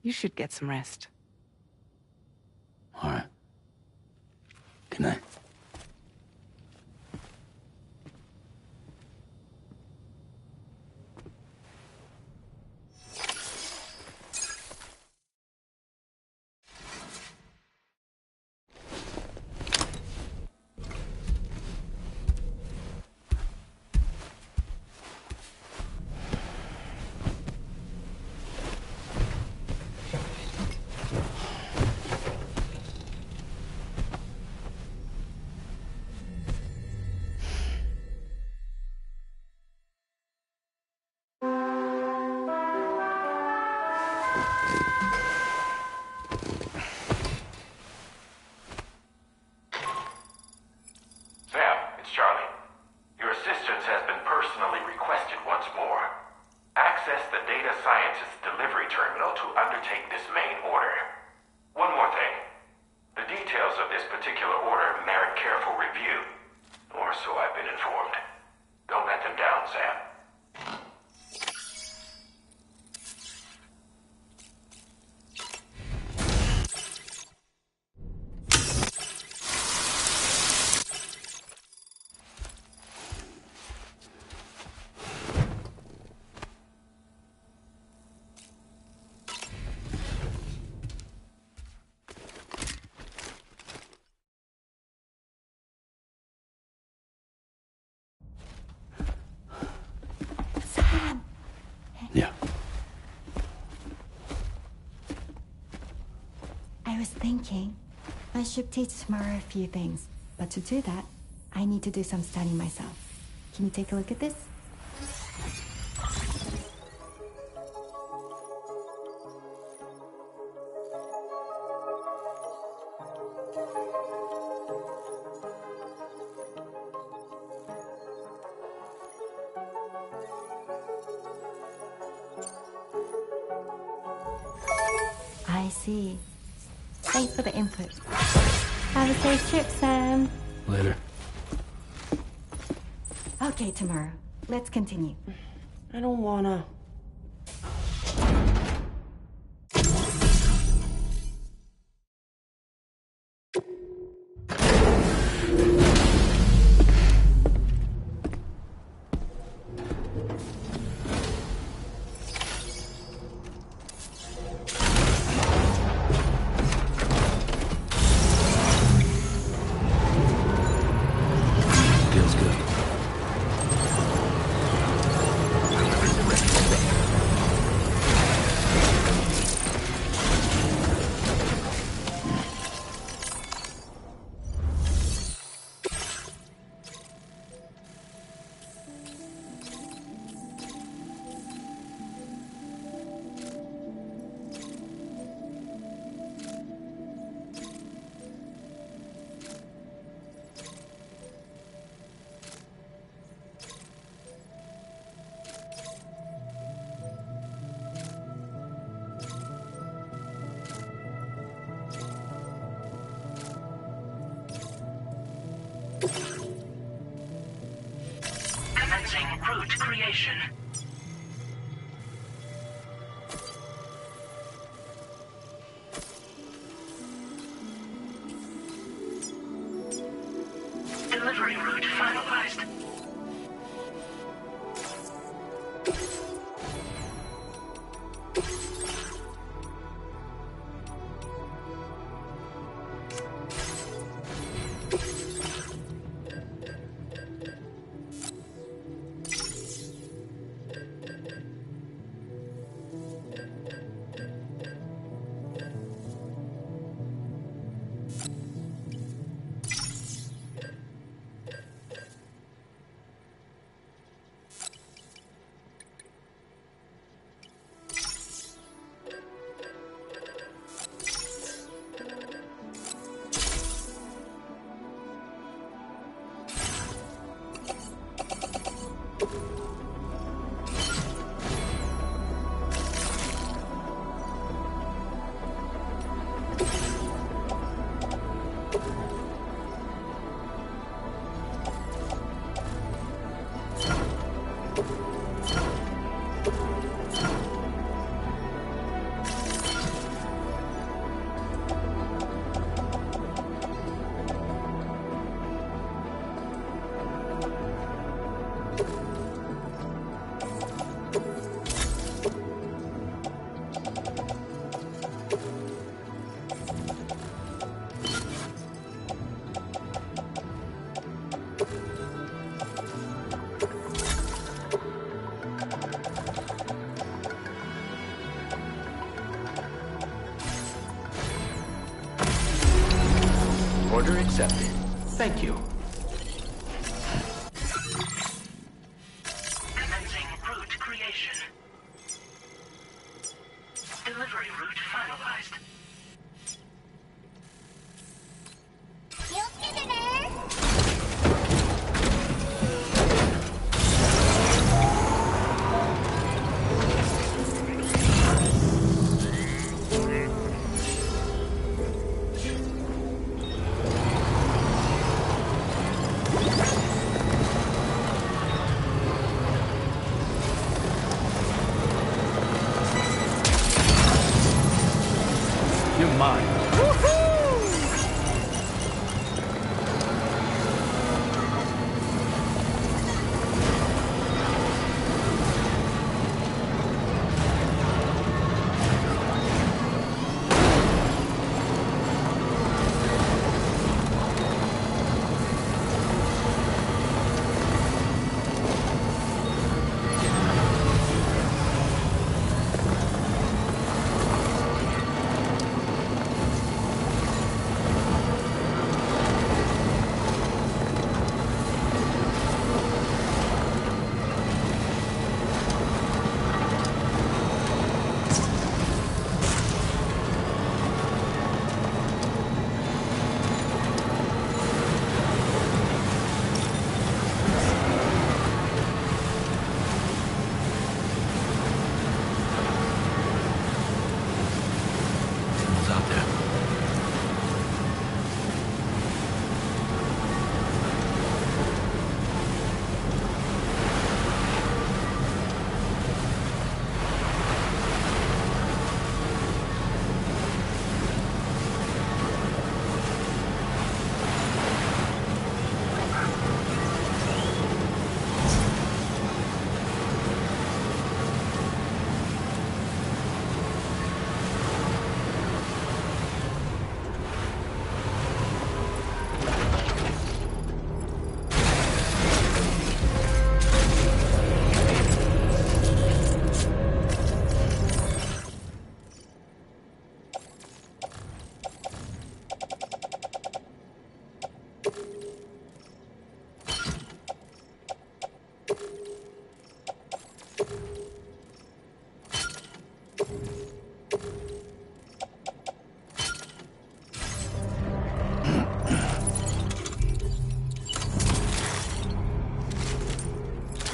You should get some rest. All right. Good night. Yeah. I was thinking, I should teach Samara a few things, but to do that, I need to do some studying myself. Can you take a look at this? I see. Thanks for the input. Have a safe trip, Sam. Later. Okay, tomorrow. Let's continue. I don't wanna. Feels good. route creation. Delivery route finalized. Order accepted. Thank you. Commencing route creation. Delivery route finalized. 気をつけてね。You're mine.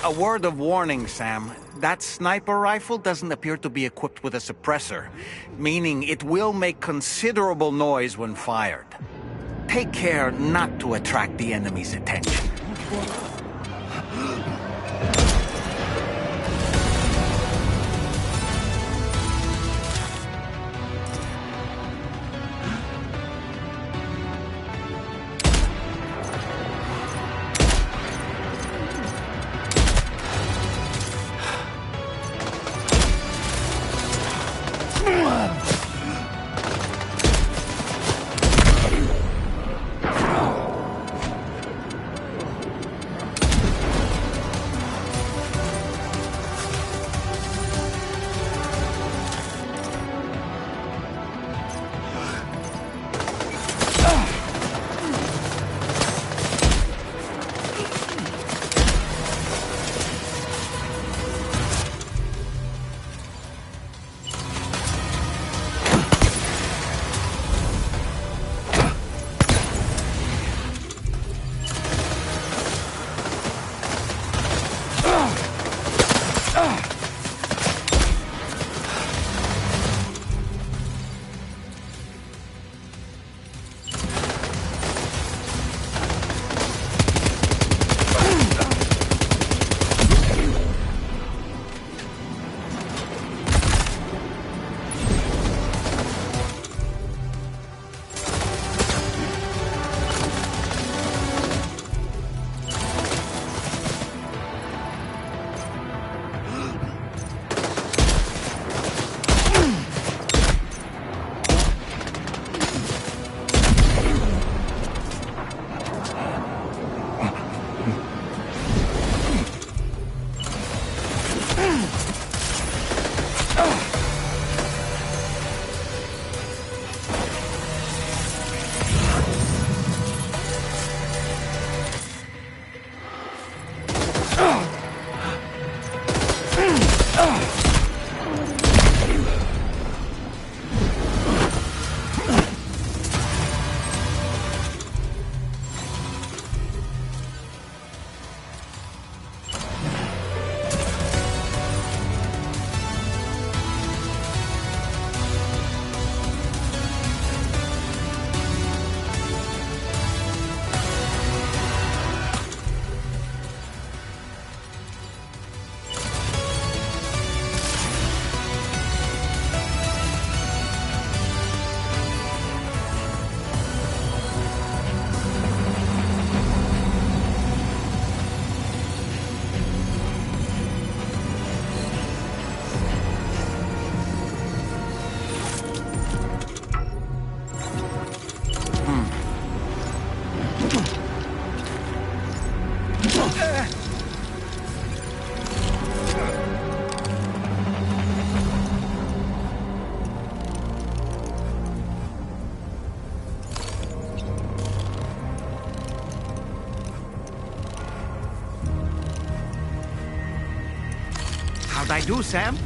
A word of warning, Sam. That sniper rifle doesn't appear to be equipped with a suppressor, meaning it will make considerable noise when fired. Take care not to attract the enemy's attention. How'd I do, Sam?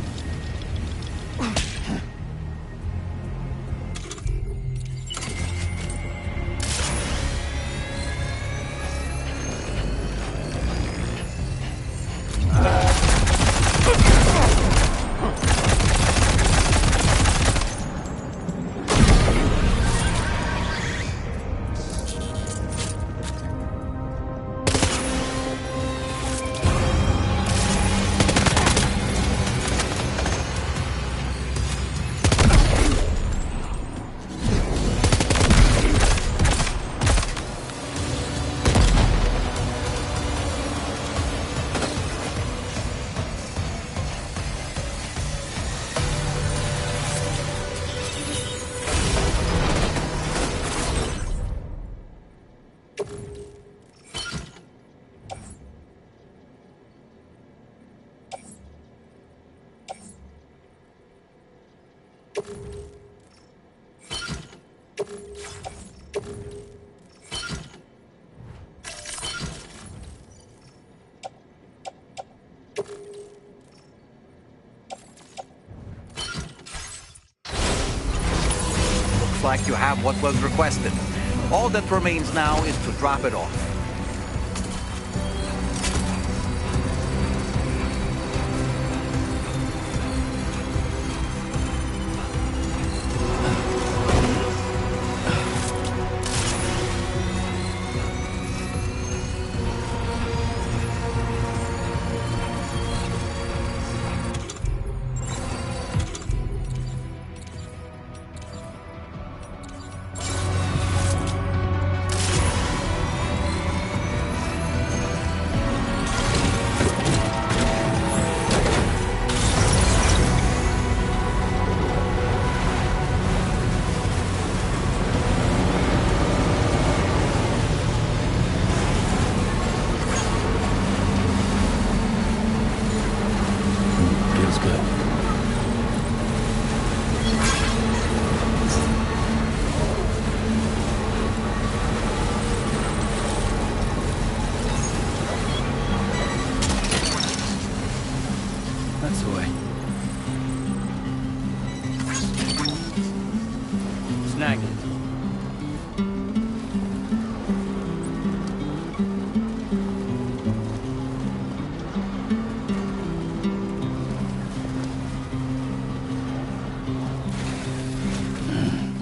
Looks like you have what was requested. All that remains now is to drop it off. That's the way. Snag it.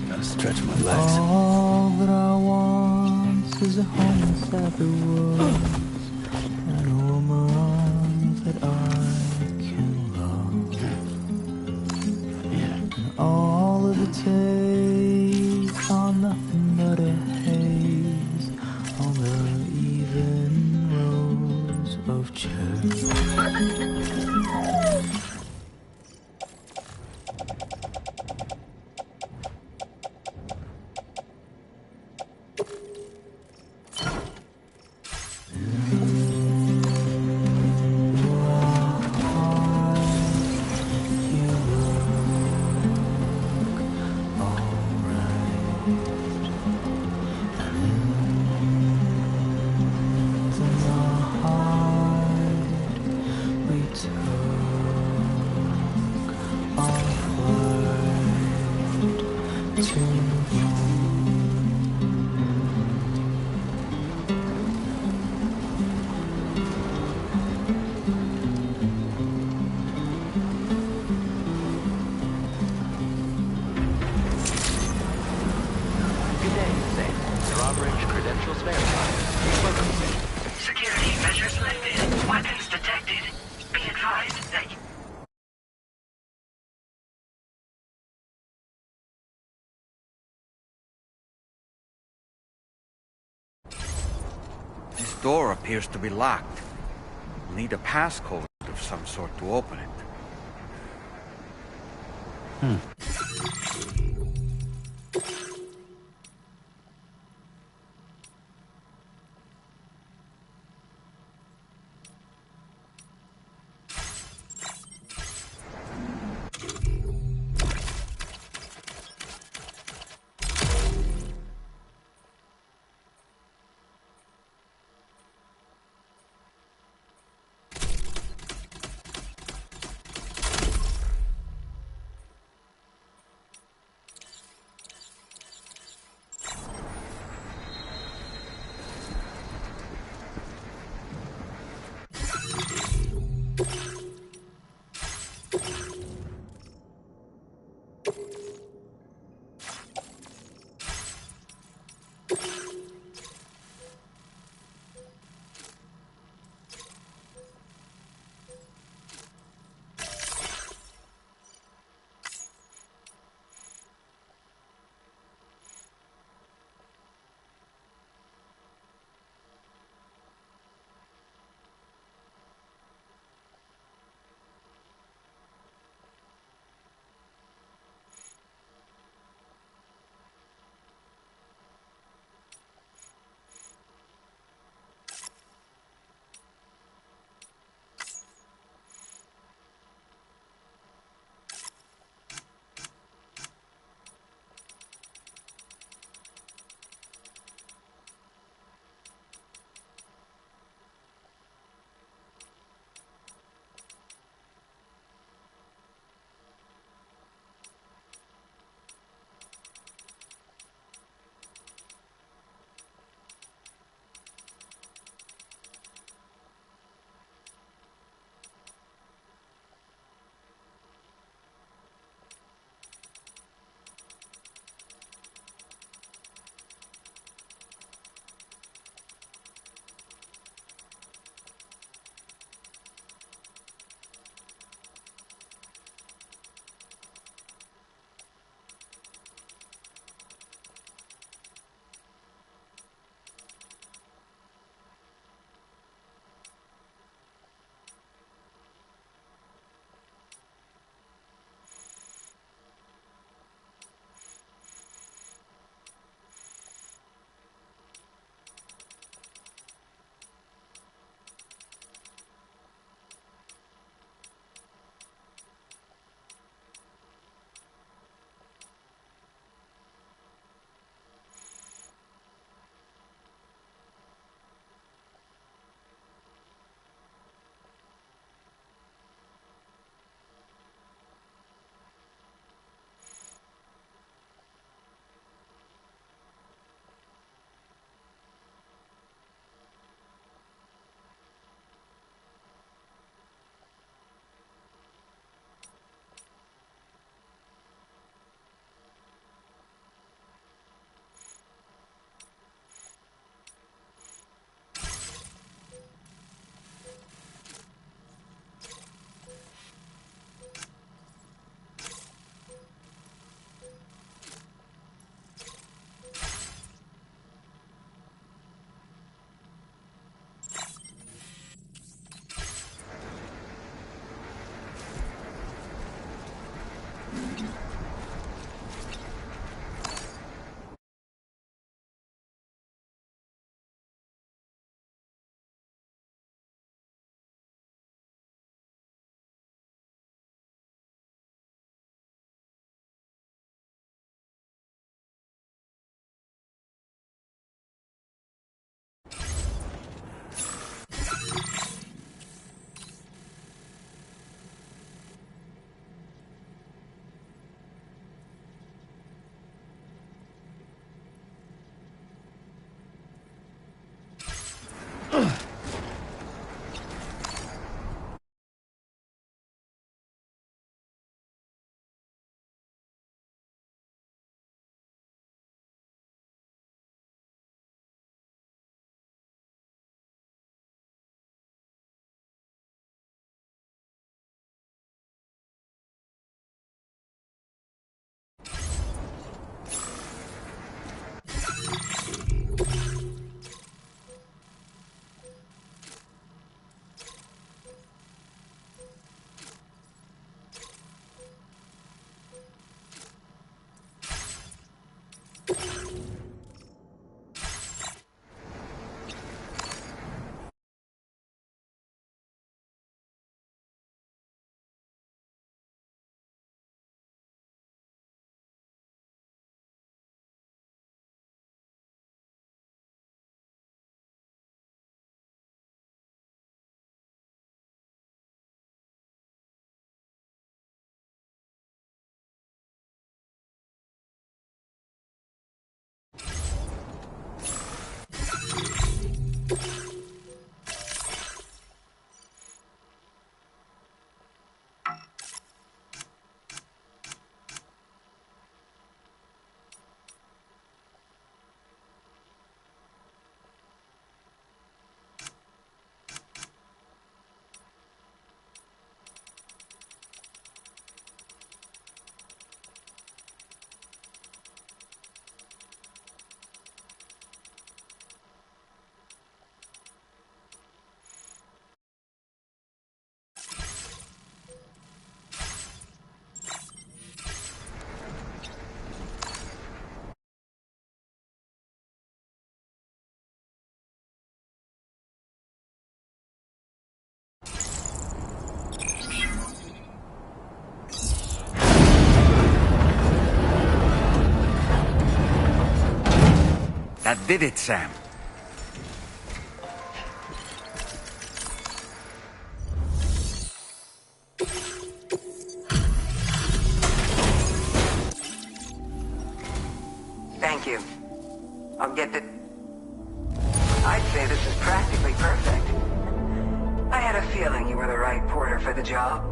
Gotta stretch my legs. All that I want is a home inside the woods and a woman that I can love. And all of the days are nothing but a haze on the even rows of chairs. Security measures lifted. Weapons detected. Be advised that This door appears to be locked. We'll need a passcode of some sort to open it. That did it, Sam. Thank you. I'll get the... I'd say this is practically perfect. I had a feeling you were the right porter for the job.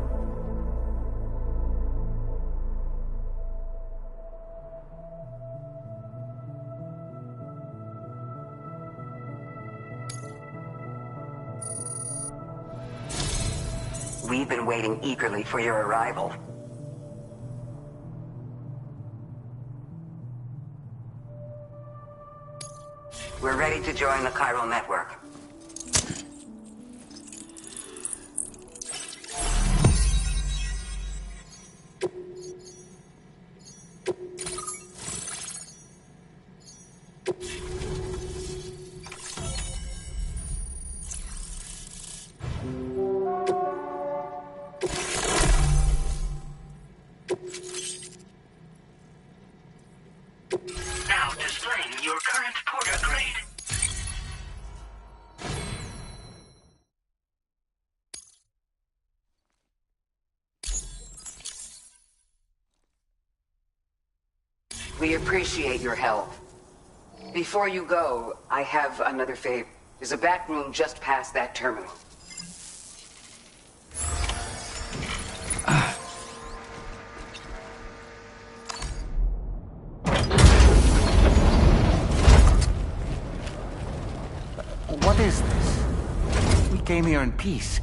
We've been waiting eagerly for your arrival. We're ready to join the chiral network. Now displaying your current porter grade. We appreciate your help. Before you go, I have another favor. There's a back room just past that terminal. What is this? We came here in peace.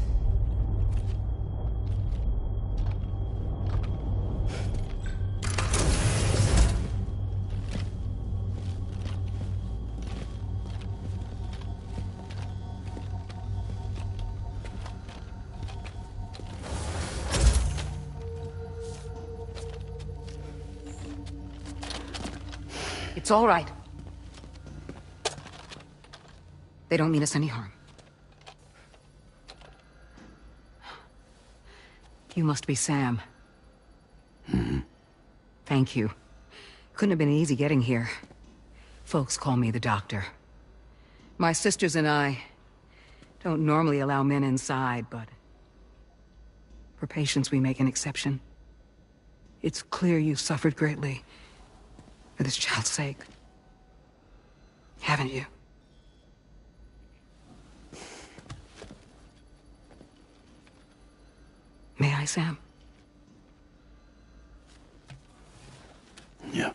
It's all right. They don't mean us any harm. You must be Sam. Thank you. Couldn't have been easy getting here. Folks call me the doctor. My sisters and I don't normally allow men inside, but for patients we make an exception. It's clear you've suffered greatly for this child's sake. Haven't you? May I, Sam? Yeah.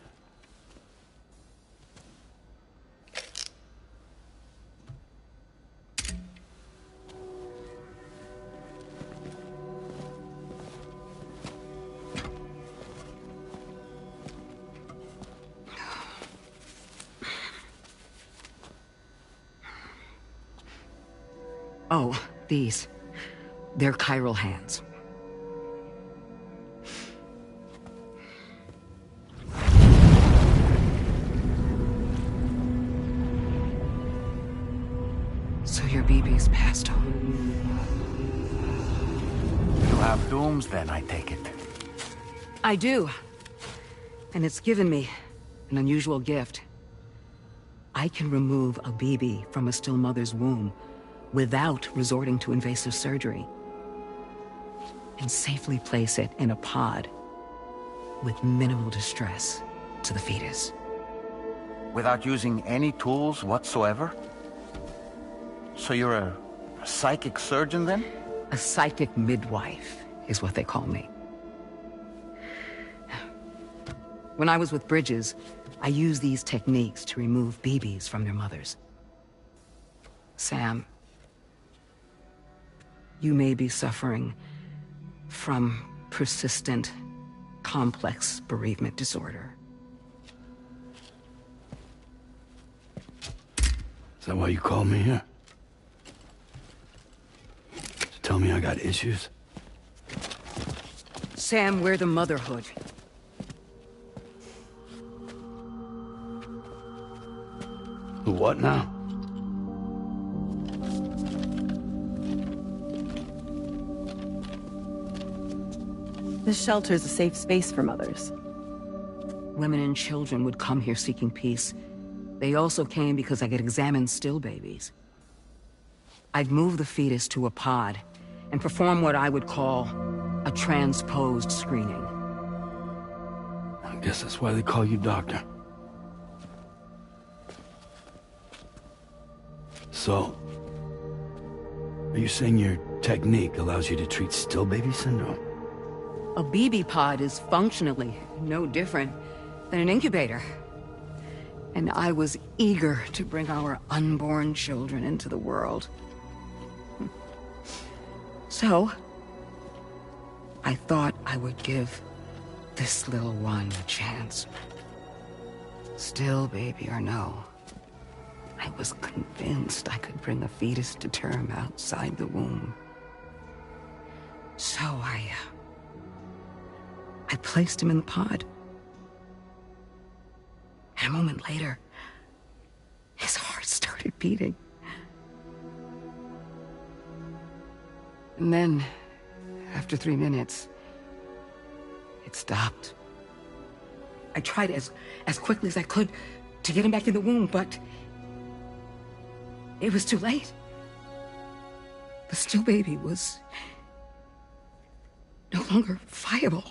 Oh, these. They're chiral hands. So your BB's passed on. You have dooms then, I take it. I do. And it's given me an unusual gift. I can remove a BB from a still mother's womb without resorting to invasive surgery, and safely place it in a pod with minimal distress to the fetus. Without using any tools whatsoever? So you're a psychic surgeon then? A psychic midwife is what they call me. When I was with Bridges, I used these techniques to remove BBs from their mothers. Sam, you may be suffering from persistent, complex bereavement disorder. Is that why you called me here? To tell me I got issues? Sam, we're the motherhood. The what now? This shelter is a safe space for mothers. Women and children would come here seeking peace, They also came because I could examine still babies. I'd move the fetus to a pod and perform what I would call a transposed screening. I guess that's why they call you doctor. So, are you saying your technique allows you to treat still baby syndrome? A BB pod is functionally no different than an incubator. And I was eager to bring our unborn children into the world. So, I thought I would give this little one a chance. Still baby or no, I was convinced I could bring a fetus to term outside the womb. So I placed him in the pod. And a moment later, his heart started beating. And then, after 3 minutes, it stopped. I tried as quickly as I could to get him back in the womb, but it was too late. The still baby was no longer viable.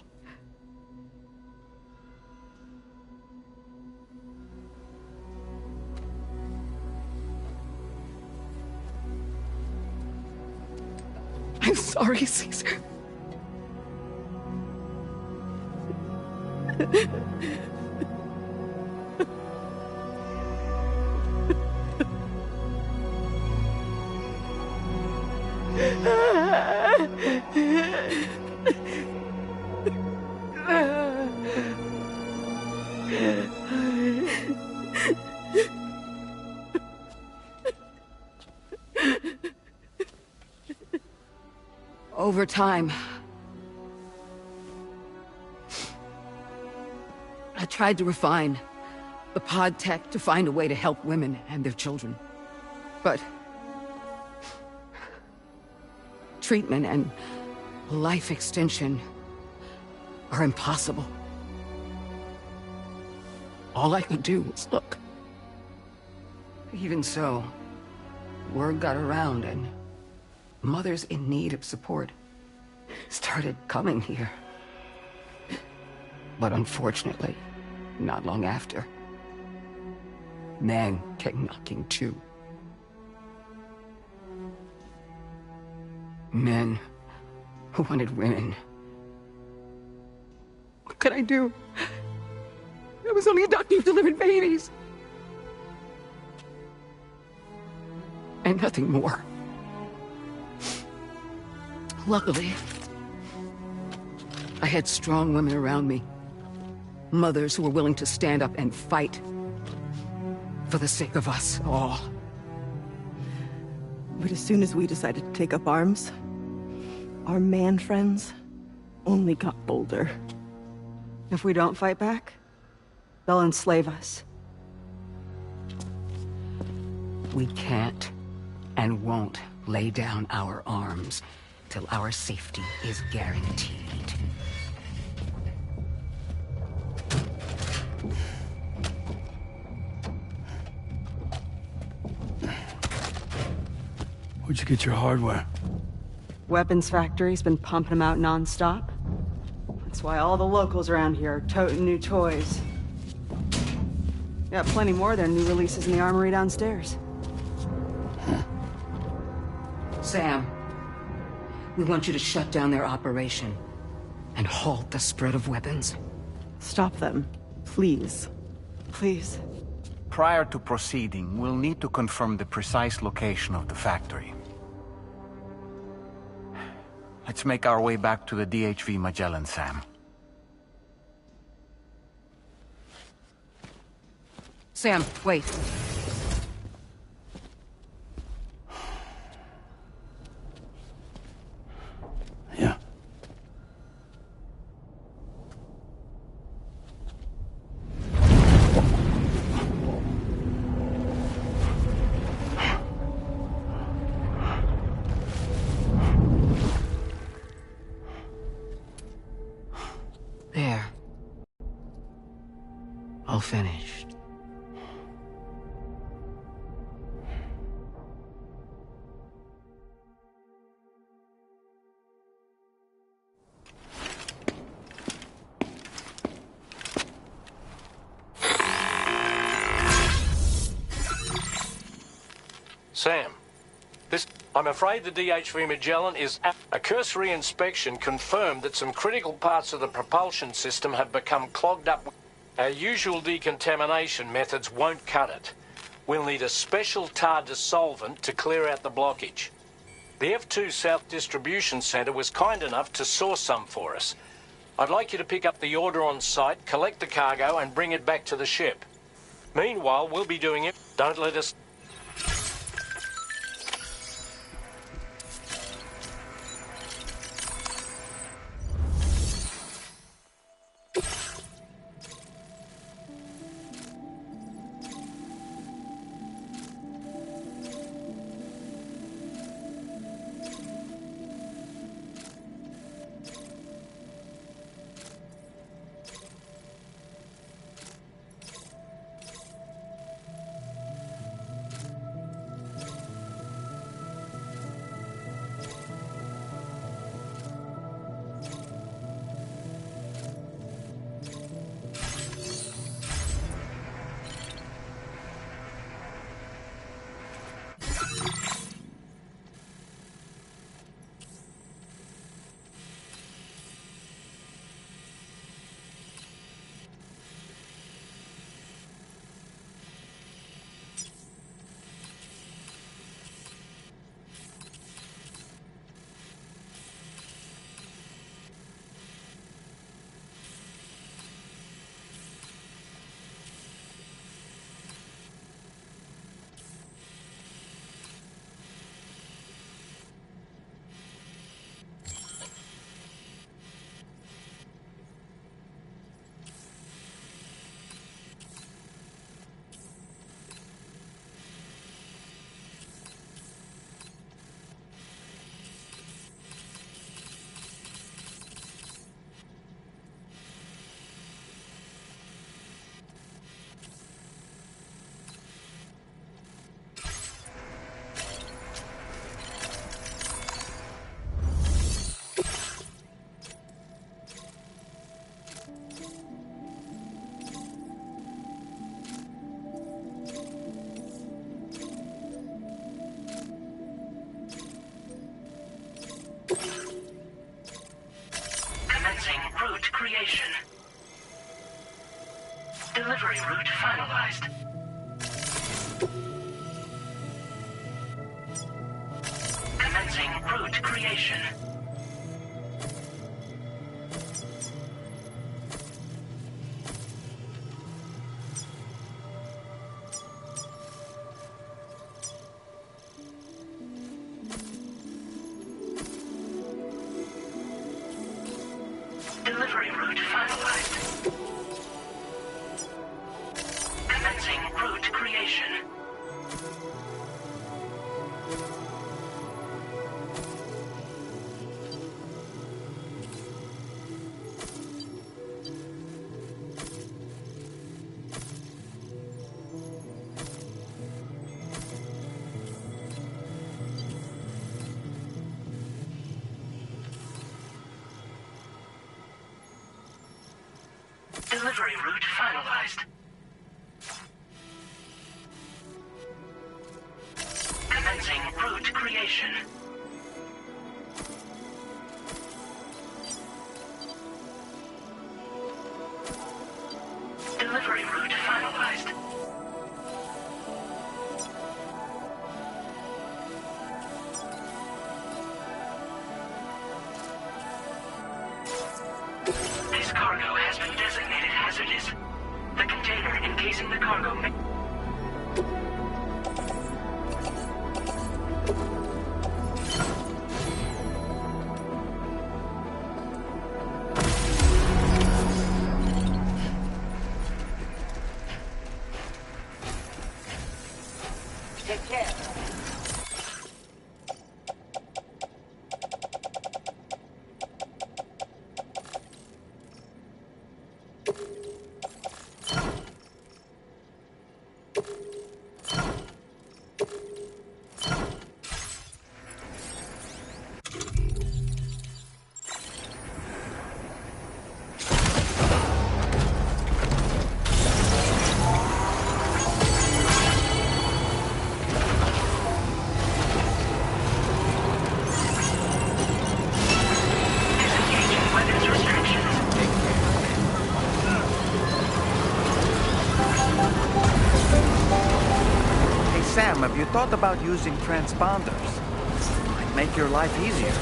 I'm sorry, Caesar. Over time, I tried to refine the pod tech to find a way to help women and their children. But treatment and life extension are impossible. All I could do was look. Even so, word got around and mothers in need of support started coming here. But unfortunately, not long after, men came knocking too. Men who wanted women. What could I do? I was only a doctor who delivered babies. And nothing more. Luckily, I had strong women around me. Mothers who were willing to stand up and fight for the sake of us all. But as soon as we decided to take up arms, our man friends only got bolder. If we don't fight back, they'll enslave us. We can't and won't lay down our arms till our safety is guaranteed. Where'd you get your hardware? Weapons factory's been pumping them out non-stop. That's why all the locals around here are toting new toys. Got plenty more of their new releases in the armory downstairs. Sam, we want you to shut down their operation and halt the spread of weapons. Stop them, please. Please. Prior to proceeding, we'll need to confirm the precise location of the factory. Let's make our way back to the DHV Magellan, Sam. Sam, wait. Yeah. There. All finished. Sam, I'm afraid the DHV Magellan is... A cursory inspection confirmed that some critical parts of the propulsion system have become clogged up. Our usual decontamination methods won't cut it. We'll need a special tar dissolvent to clear out the blockage. The F2 South Distribution Centre was kind enough to source some for us. I'd like you to pick up the order on site, collect the cargo and bring it back to the ship. Meanwhile, we'll be doing it. Don't let us... Commencing route creation. Delivery route finalized. Commencing route creation. Delivery route finalized. Commencing route creation. Delivery route finalized. Commencing route creation. Delivery route finalized. This cargo has been designated hazardous. The container encasing the cargo may... Take care. Sam, have you thought about using transponders? Might make your life easier.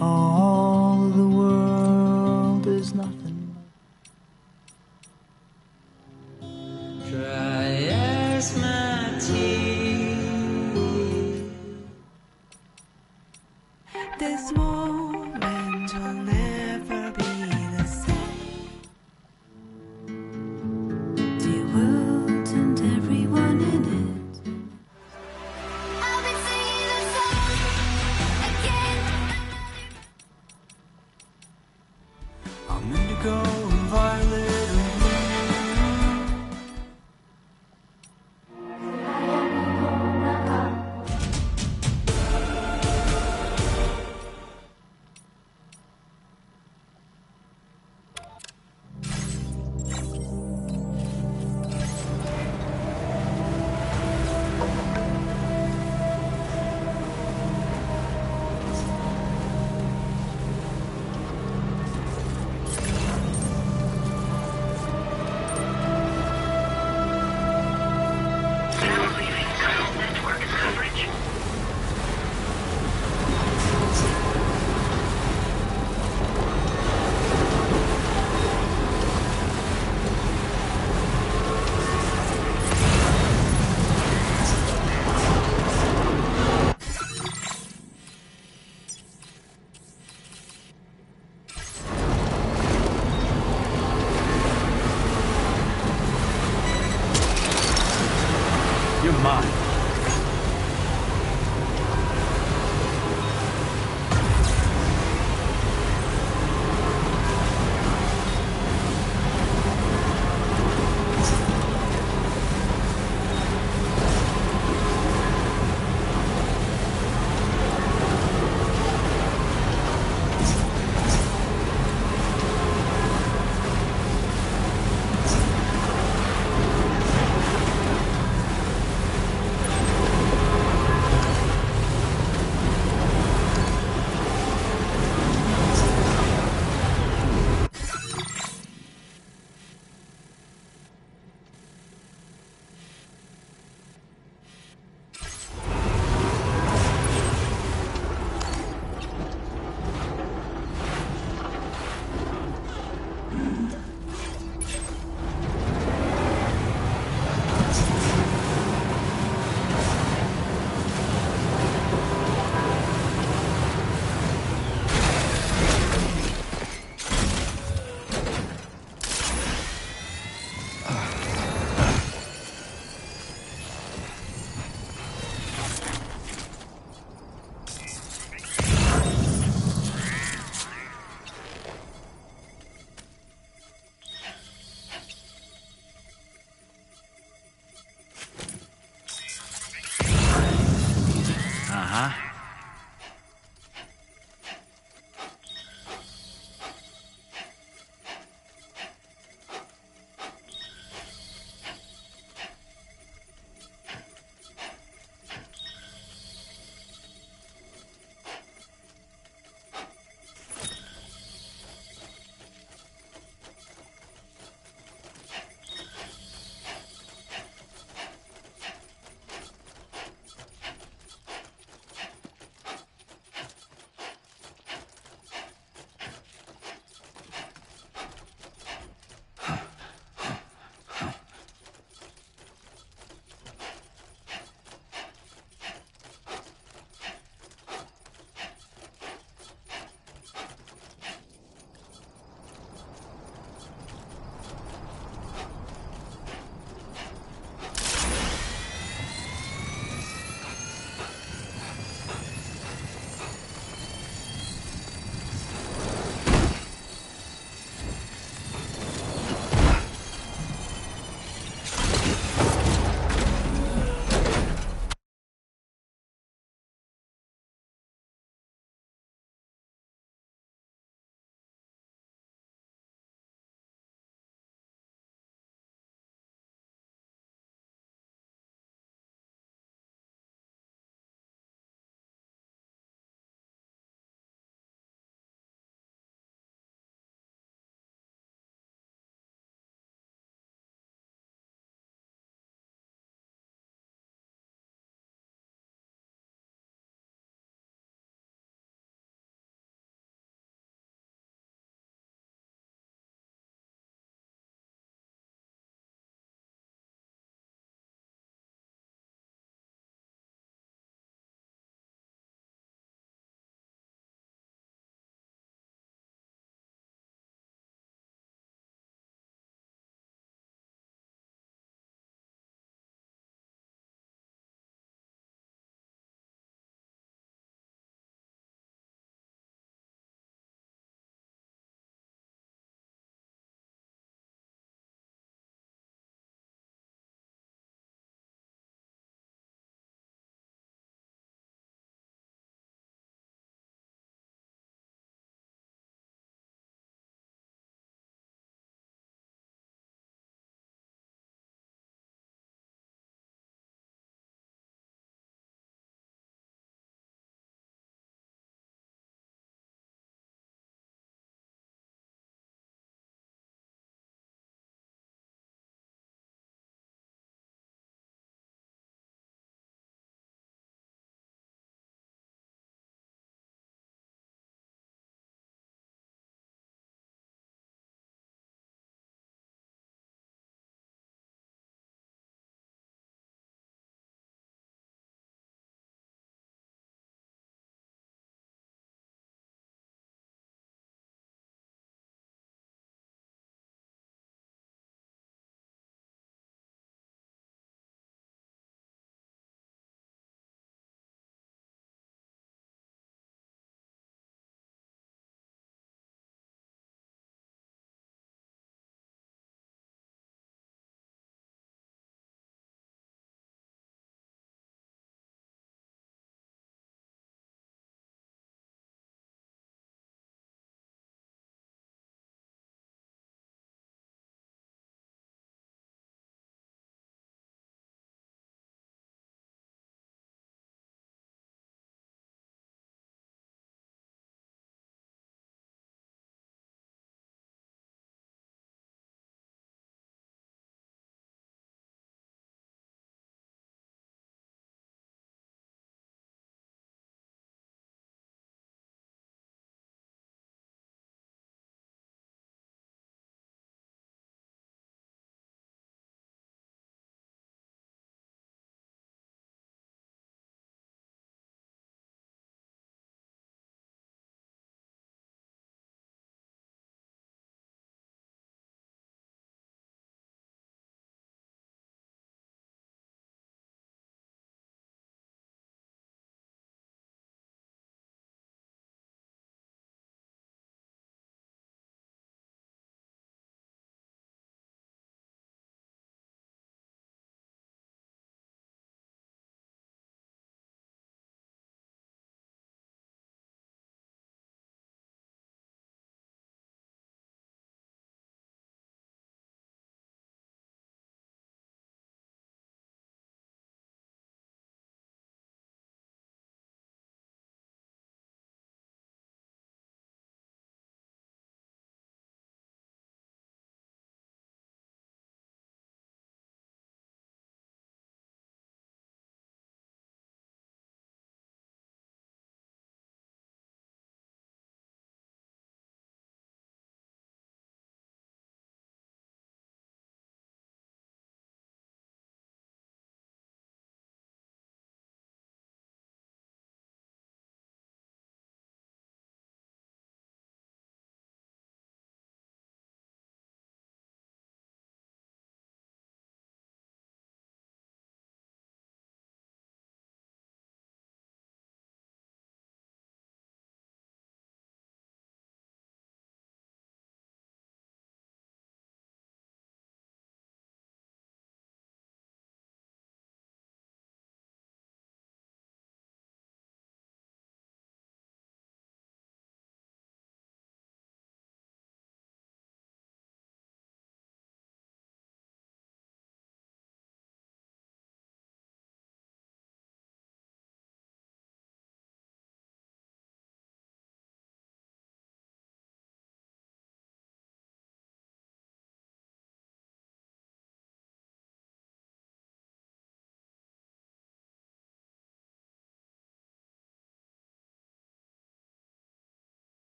All the world is nothing. Dry as my tears. This moment will never be the same. Dear world and everyone in it. I'm indigo and violet and blue.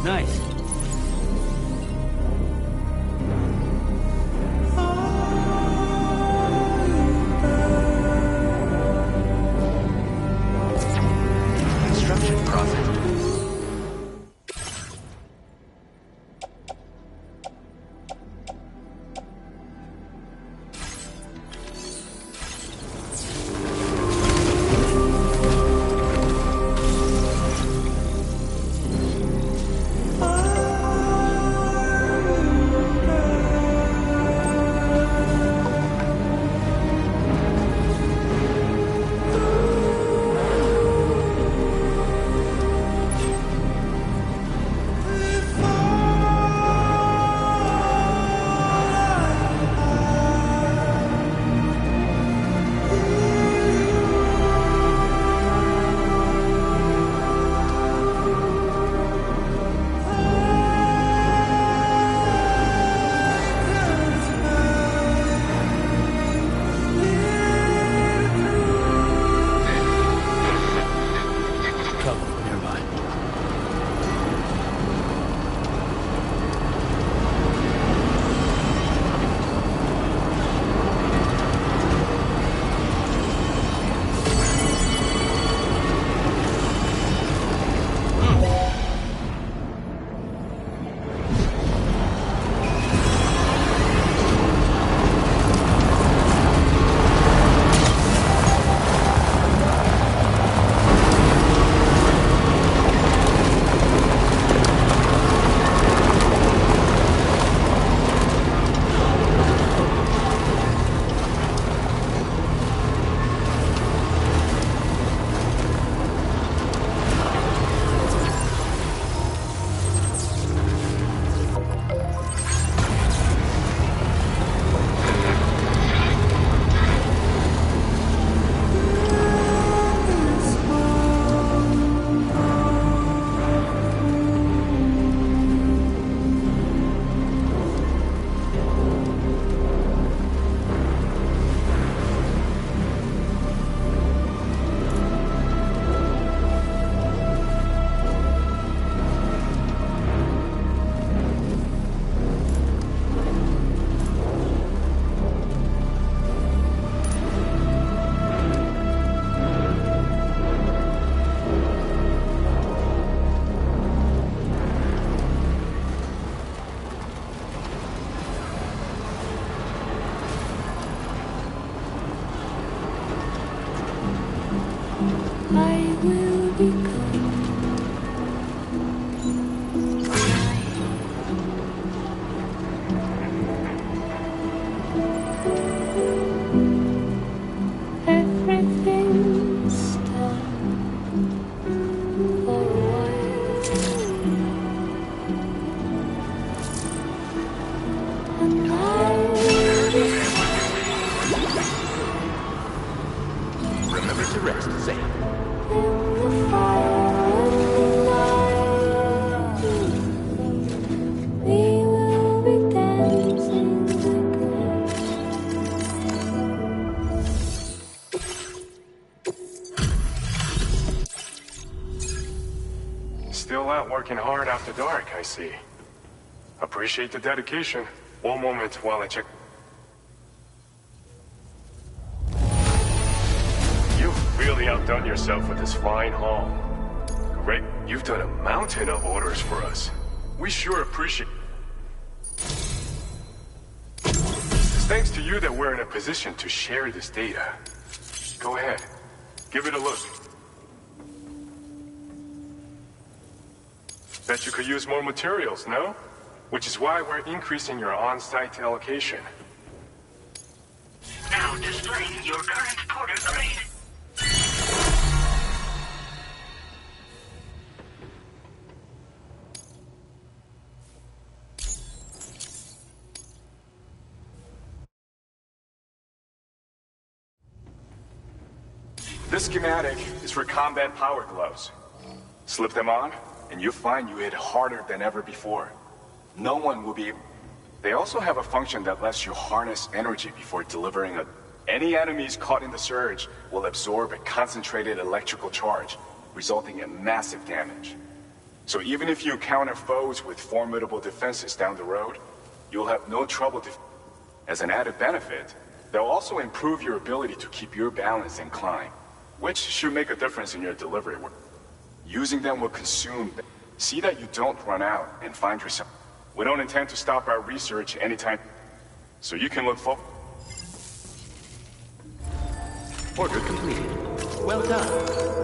Nice. Construction project. I will become everything's done for a while, and I will Remember to rest, Sam. Still out working hard after dark, I see. Appreciate the dedication. One moment while I check. You really outdone yourself with this fine haul. Great, you've done a mountain of orders for us. We sure appreciate it. It's thanks to you that we're in a position to share this data. Go ahead, give it a look. Bet you could use more materials, no? Which is why we're increasing your on-site allocation. Now displaying your current porter grade. This schematic is for combat power gloves. Slip them on, and you'll find you hit harder than ever before. No one will be able... They also have a function that lets you harness energy before delivering a... Any enemies caught in the surge will absorb a concentrated electrical charge, resulting in massive damage. So even if you encounter foes with formidable defenses down the road, you'll have no trouble As an added benefit, they'll also improve your ability to keep your balance and climb, which should make a difference in your delivery work. Using them will consume... See that you don't run out and find yourself... We don't intend to stop our research anytime, so you can look forward. Order completed. Well done.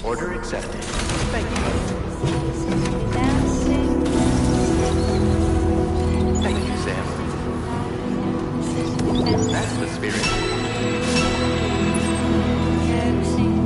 Order accepted. Thank you. Thank you, Sam. That's the spirit. Dancing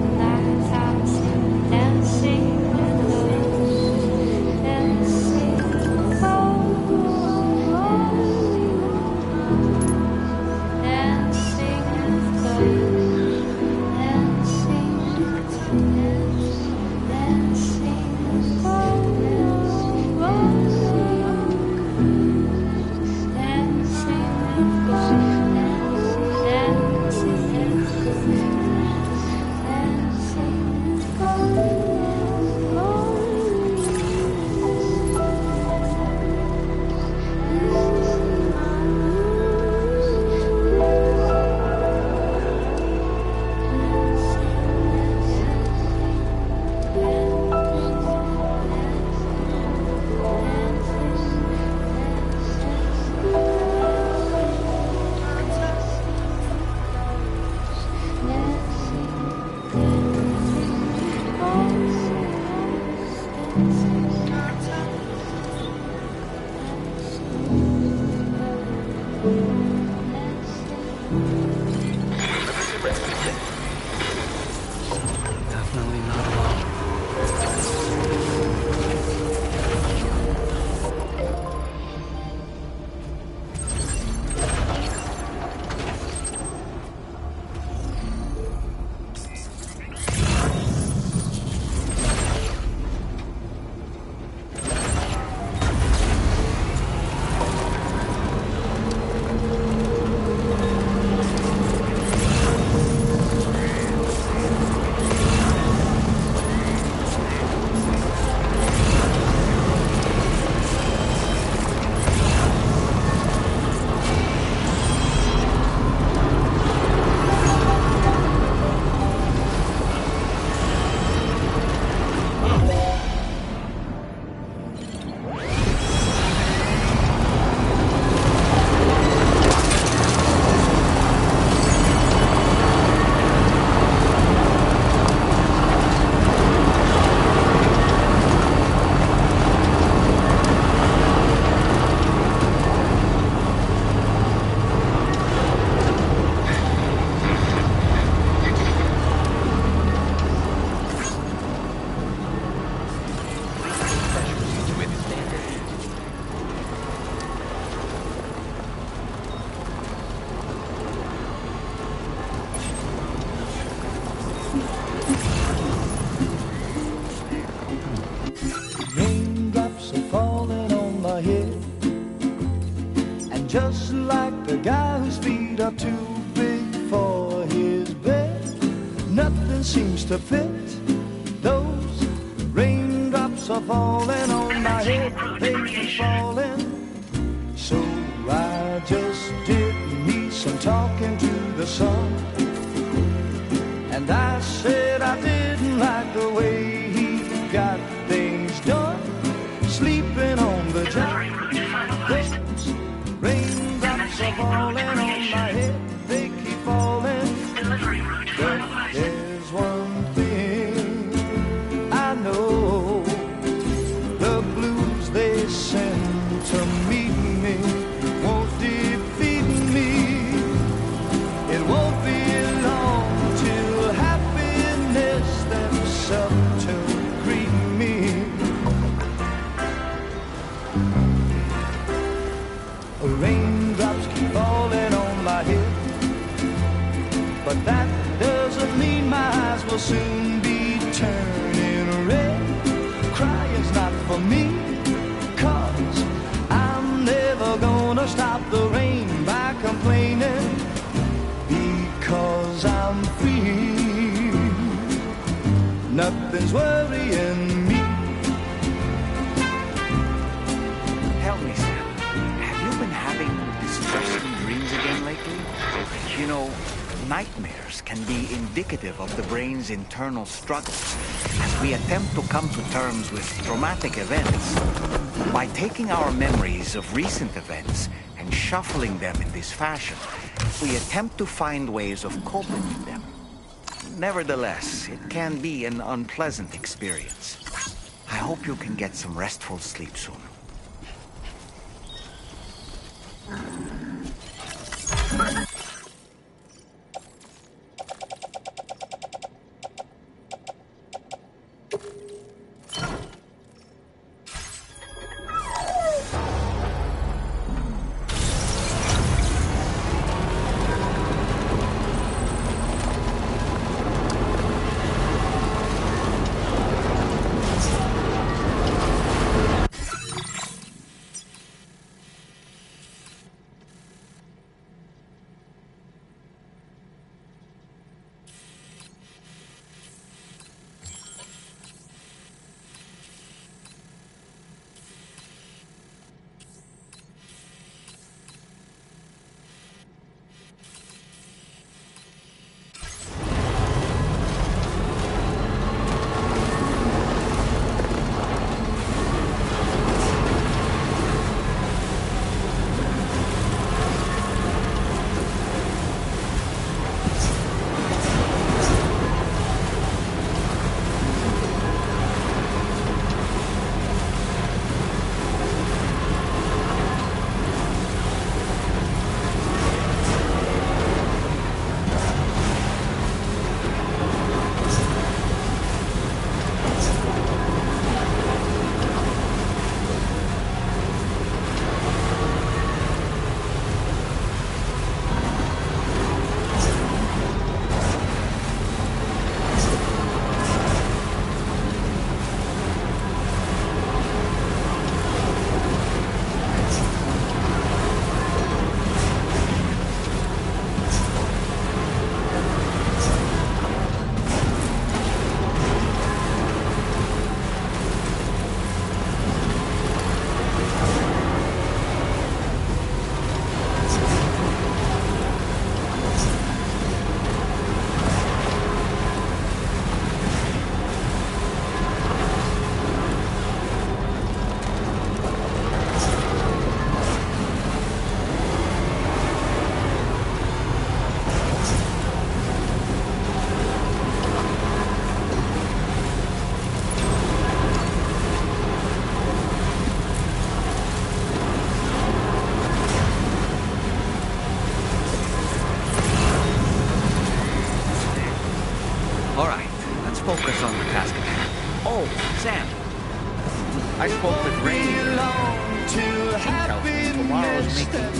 Definitely not alone. Raindrops are falling on my head, and just like the guy whose feet are too big for his bed, nothing seems to fit. Those raindrops are falling on my head, they keep falling. So I just did me some talking to the sun, and I said I didn't like the way he got things done, sleeping on the job. Those raindrops are falling on my head, they keep falling. But there's one thing I know, the blues they send to meet me won't defeat me. It won't be long till happiness steps up to greet me. Raindrops keep falling on my head, but that doesn't mean my eyes will soon be turning red. Crying's not for me, 'cause I'm never gonna stop the rain by complaining, because I'm free. Nothing's worrying me. Tell me, Sam, have you been having distressing dreams again lately? You know, nightmares can be indicative of the brain's internal struggles as we attempt to come to terms with traumatic events. By taking our memories of recent events and shuffling them in this fashion, we attempt to find ways of coping with them. Nevertheless, it can be an unpleasant experience. I hope you can get some restful sleep soon.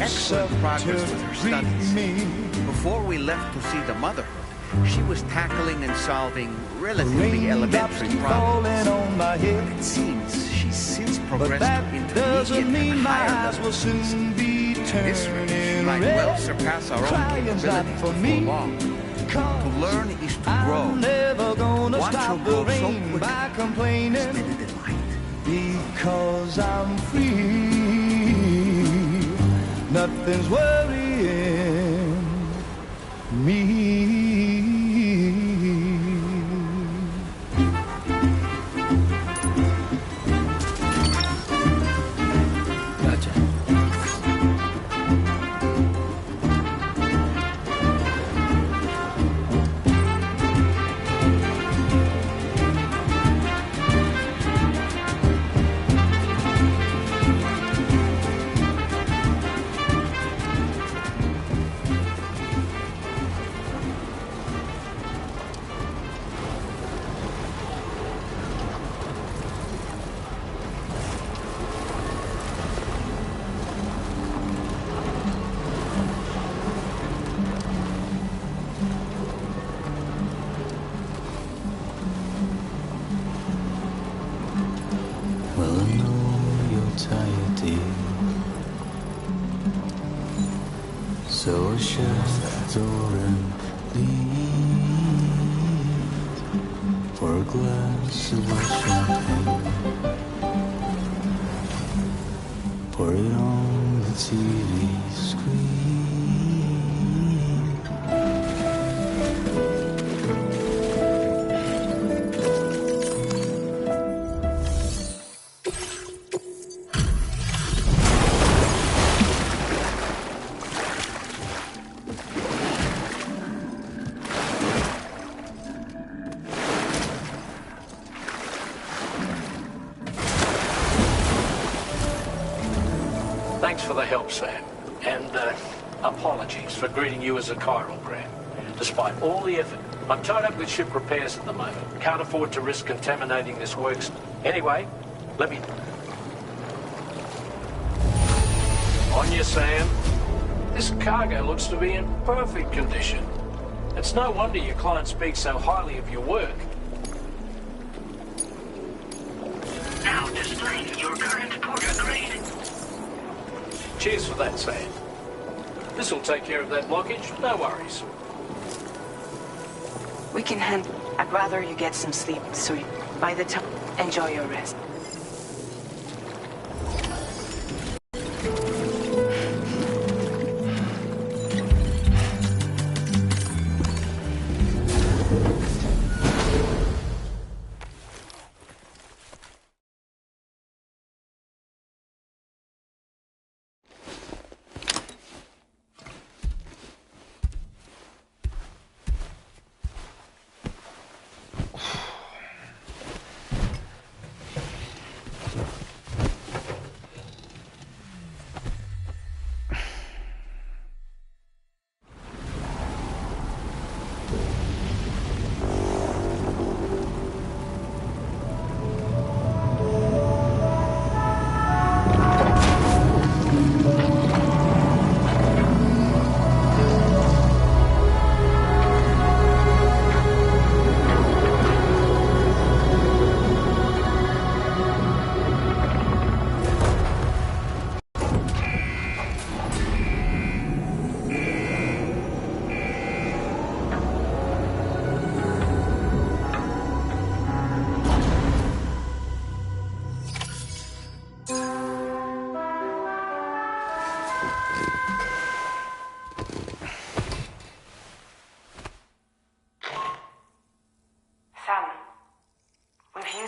excellent progress with her studies. Before we left to see the motherhood, she was tackling and solving relatively elementary problems. It seems she's since progressed to intermediate and higher levels. At this rate, she might well surpass our own capabilities before long. To learn is to grow. Watch her grow so quickly. It's been a delight. Because I'm free, nothing's worrying me. Gotcha. Well, I know you're tired, dear. So I shut the door and leave for a glass of champagne. Pour it on the TV screen. Thanks for the help, Sam. And apologies for greeting you as a chiral, Graham. Despite all the effort, I'm tied up with ship repairs at the moment. Can't afford to risk contaminating this works. Anyway, let me... On you, Sam. This cargo looks to be in perfect condition. It's no wonder your client speaks so highly of your work. Now displaying your current Porter grade. Cheers for that, Sam. This'll take care of that blockage, no worries. We can handle. I'd rather you get some sleep, so by the time, enjoy your rest.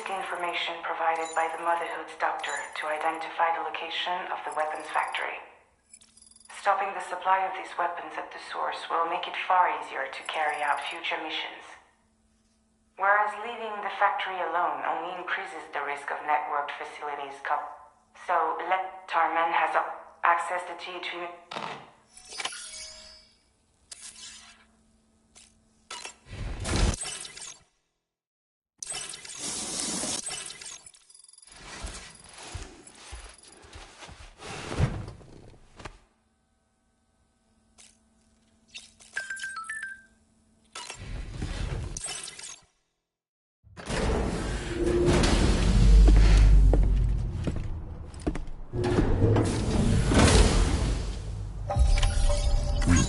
Information provided by the Motherhood's doctor to identify the location of the weapons factory. Stopping the supply of these weapons at the source will make it far easier to carry out future missions. Whereas leaving the factory alone only increases the risk of networked facilities so let Tarman has access to THV.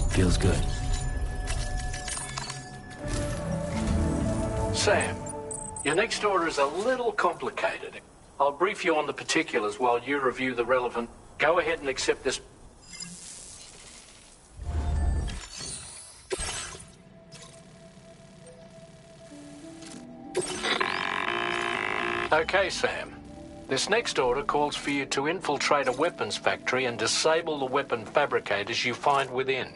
Feels good. Sam, your next order is a little complicated. I'll brief you on the particulars while you review the relevant... Go ahead and accept this... Okay, Sam. This next order calls for you to infiltrate a weapons factory and disable the weapon fabricators you find within.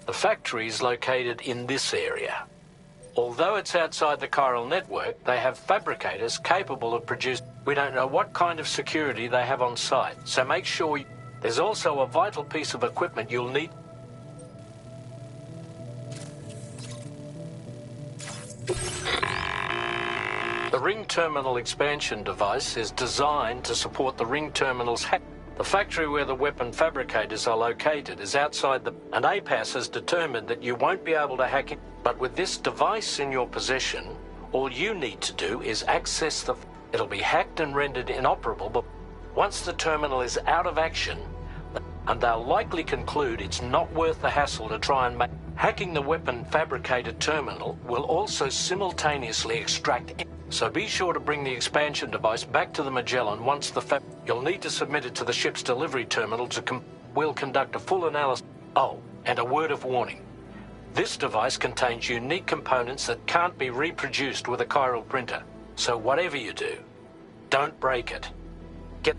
The factory is located in this area. Although it's outside the chiral network, they have fabricators capable of producing... We don't know what kind of security they have on site, so make sure you... There's also a vital piece of equipment you'll need... The ring terminal expansion device is designed to support the ring terminal's hack. The factory where the weapon fabricators are located is outside the... And APAS has determined that you won't be able to hack it. But with this device in your possession, all you need to do is access the... It'll be hacked and rendered inoperable, but once the terminal is out of action, and they'll likely conclude it's not worth the hassle to try and make... Hacking the weapon fabricator terminal will also simultaneously extract... So be sure to bring the expansion device back to the Magellan once the You'll need to submit it to the ship's delivery terminal to We'll conduct a full analysis... Oh, and a word of warning. This device contains unique components that can't be reproduced with a chiral printer. So whatever you do, don't break it. Get...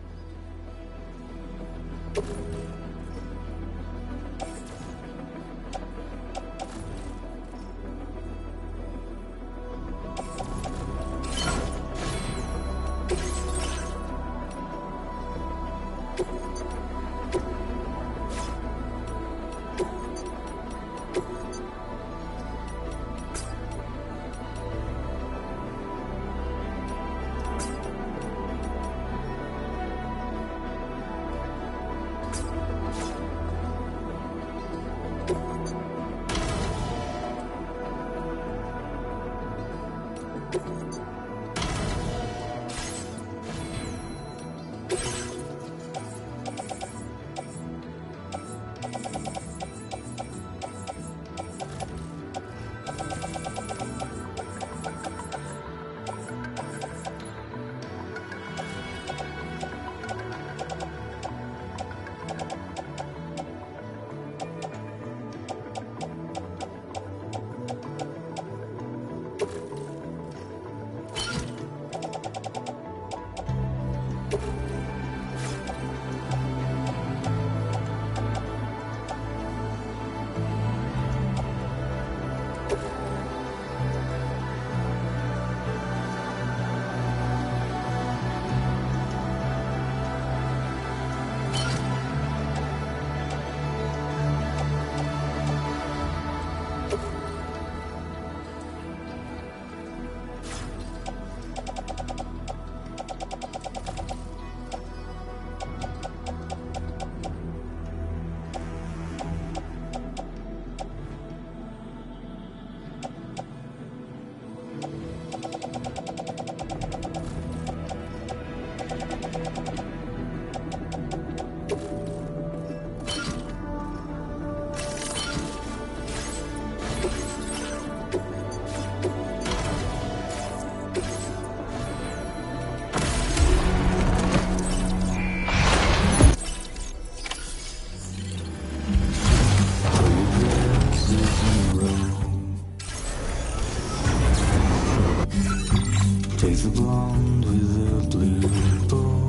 Takes a blonde with a blue bow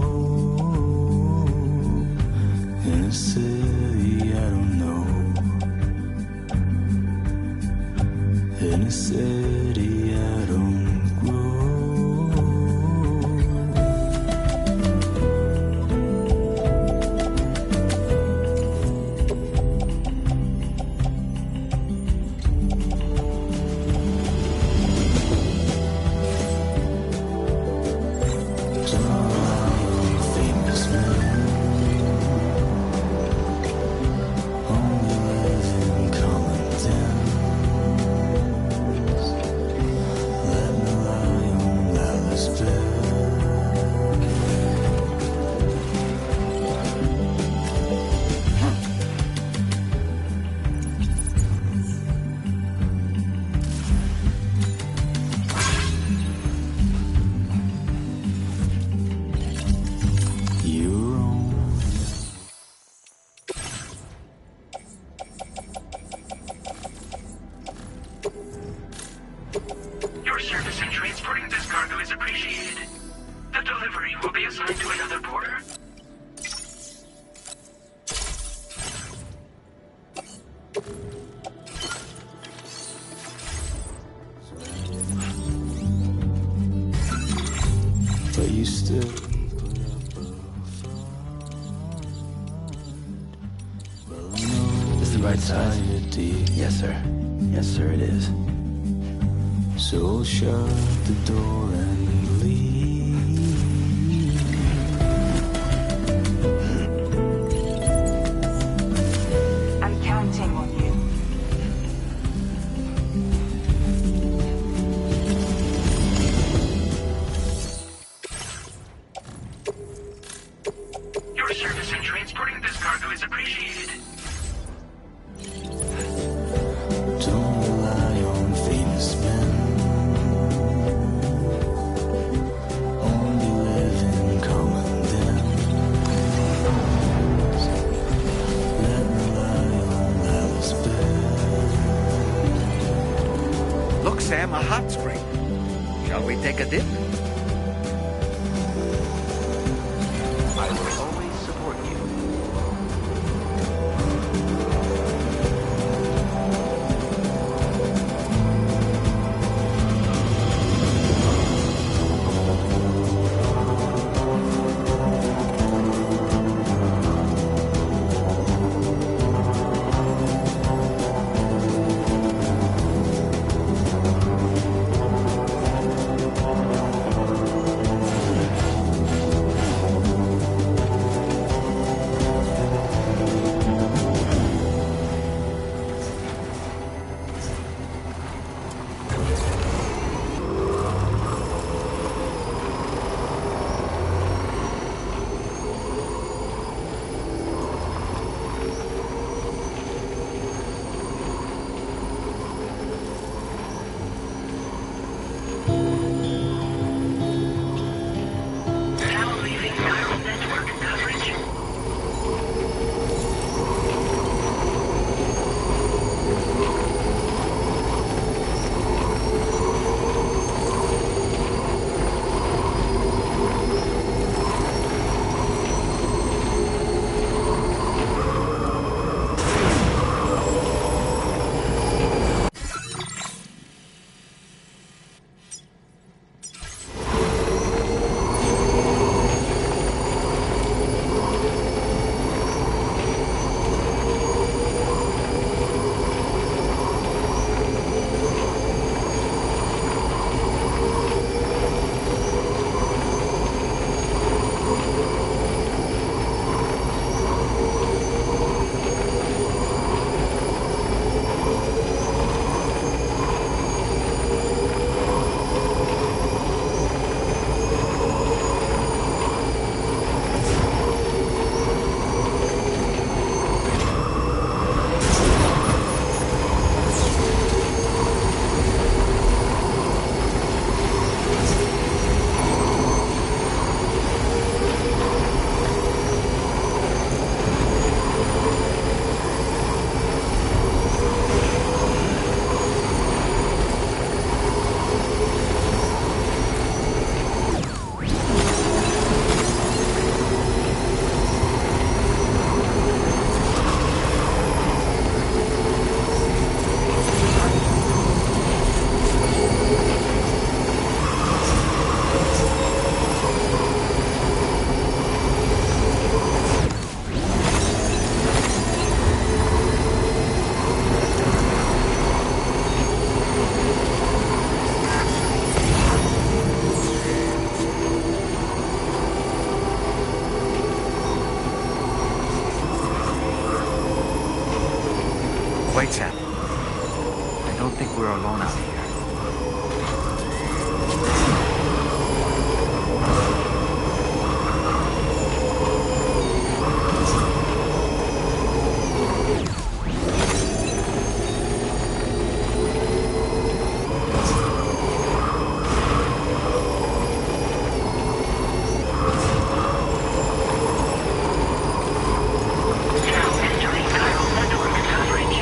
in a city I don't know. In a city I don't grow. transporting this cargo is appreciated. The delivery will be assigned to another porter. But you still Is the right size? Yes, sir. Yes, sir, it is. So shut the door and leave. I'm counting on you. Your service in transporting this cargo is appreciated. Don't rely on famous men. Only live in common dens. Let rely on Alice bed. Look, Sam, a hot spring. Shall we take a dip? I will always support you. Now leaving viral network coverage. Wait, Sam. I don't think we're alone out here. Now entering viral network coverage.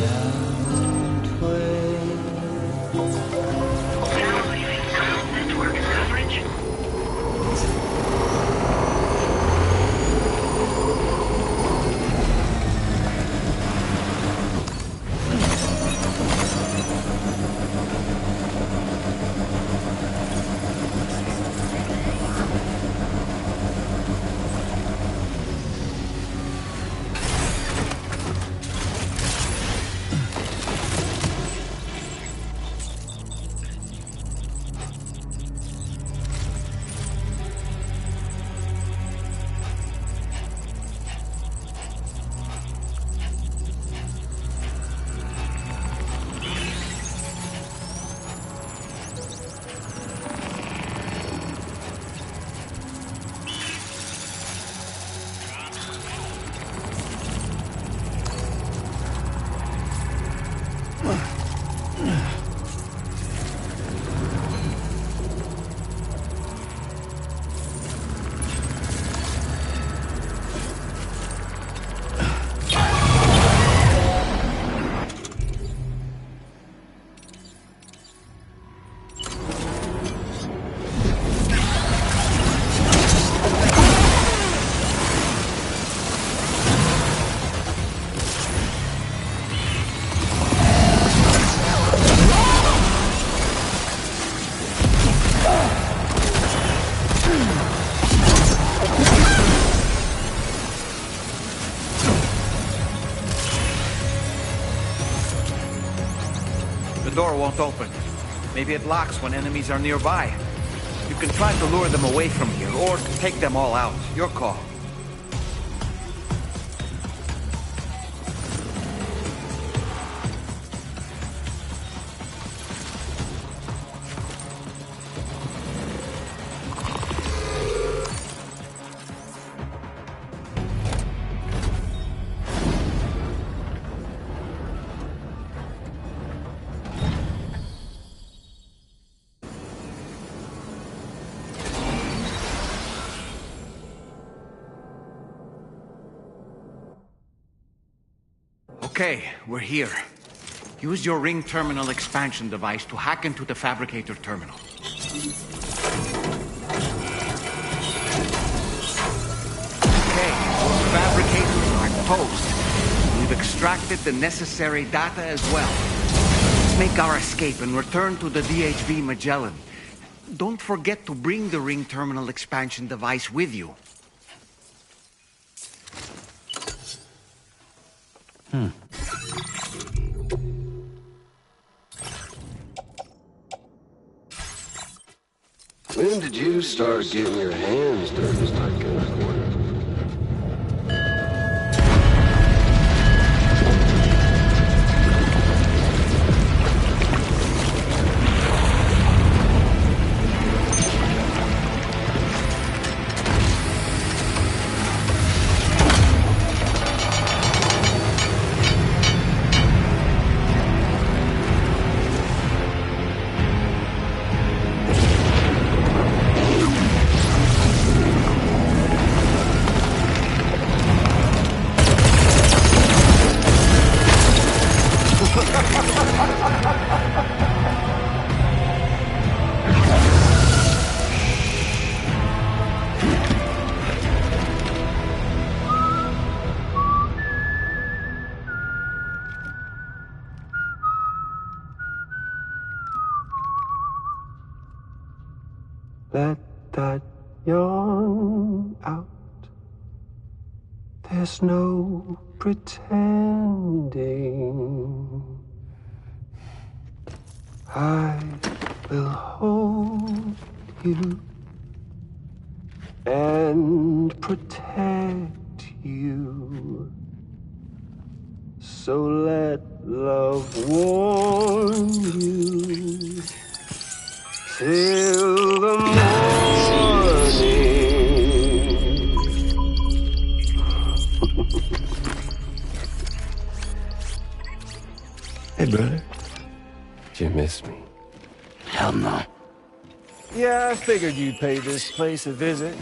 Don't wait. Now leaving ground network coverage. The door won't open. Maybe it locks when enemies are nearby. You can try to lure them away from here, or take them all out. Your call. Okay, we're here. Use your ring terminal expansion device to hack into the fabricator terminal. Okay, those fabricators are toast. We've extracted the necessary data as well. Let's make our escape and return to the DHV Magellan. Don't forget to bring the ring terminal expansion device with you. When did you start getting your hands dirty like that? Let that yawn out. There's no pretending. I will hold you and protect you. So let love warm you till the morning. Hey, brother. Did you miss me? Hell no. Yeah, I figured you'd pay this place a visit,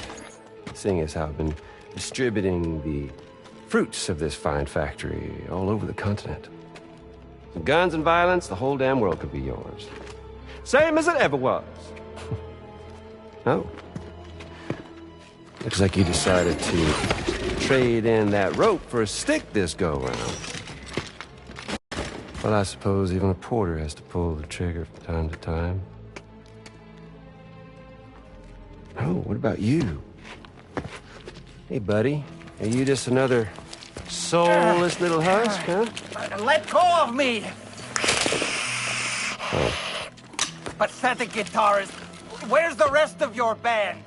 seeing as how I've been distributing the fruits of this fine factory all over the continent. With guns and violence, the whole damn world could be yours. Same as it ever was. Oh. Looks like you decided to trade in that rope for a stick this go-round. Well, I suppose even a porter has to pull the trigger from time to time. Oh, what about you? Hey, buddy. Are you just another soulless little husk, huh? Let go of me! Oh. Pathetic guitarist. Where's the rest of your band?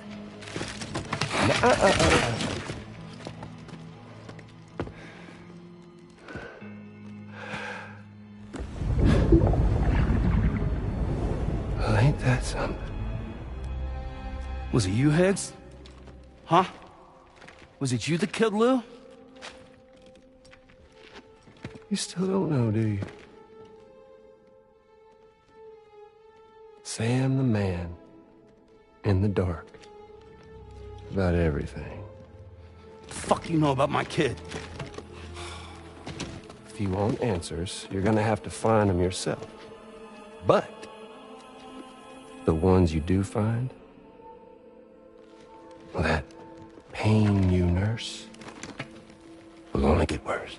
Well, ain't that something? Was it you, Higgs? Huh? Was it you that killed Lou? You still don't know, do you? Sam the man. In the dark. About everything. The fuck do you know about my kid? If you want answers, you're gonna have to find them yourself. But the ones you do find, well, that pain you nurse will only get worse.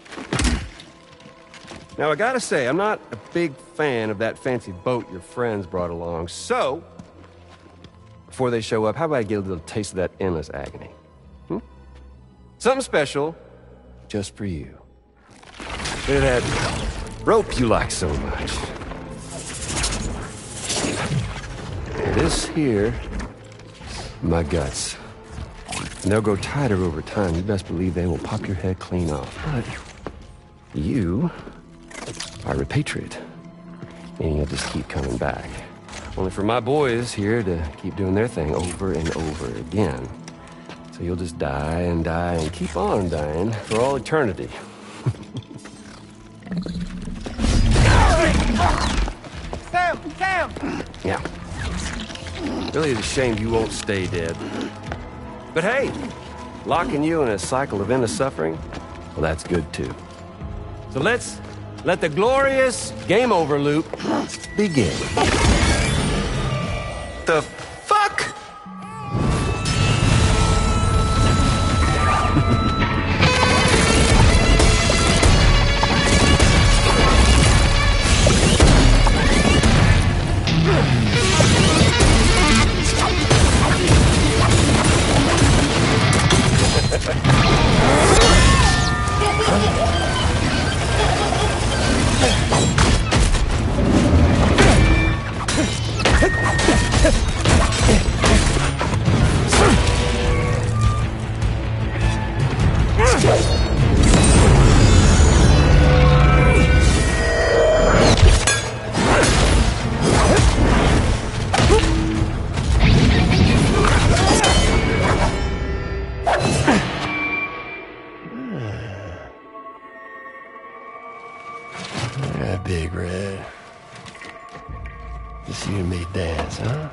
Now, I gotta say, I'm not a big fan of that fancy boat your friends brought along, so before they show up, how about I get a little taste of that endless agony? Something special, just for you. Look at that rope you like so much. This here, my guts. And they'll grow tighter over time. You best believe they will pop your head clean off. But you are a patriot, meaning you'll just keep coming back. Only for my boys here to keep doing their thing over and over again. So you'll just die and die and keep on dying for all eternity. Sam! Sam! Yeah. Really is a shame you won't stay dead. But hey, locking you in a cycle of endless suffering, well, that's good too. So let's let the glorious game over loop begin. The fuck? Big Red. Just you and me dance, huh?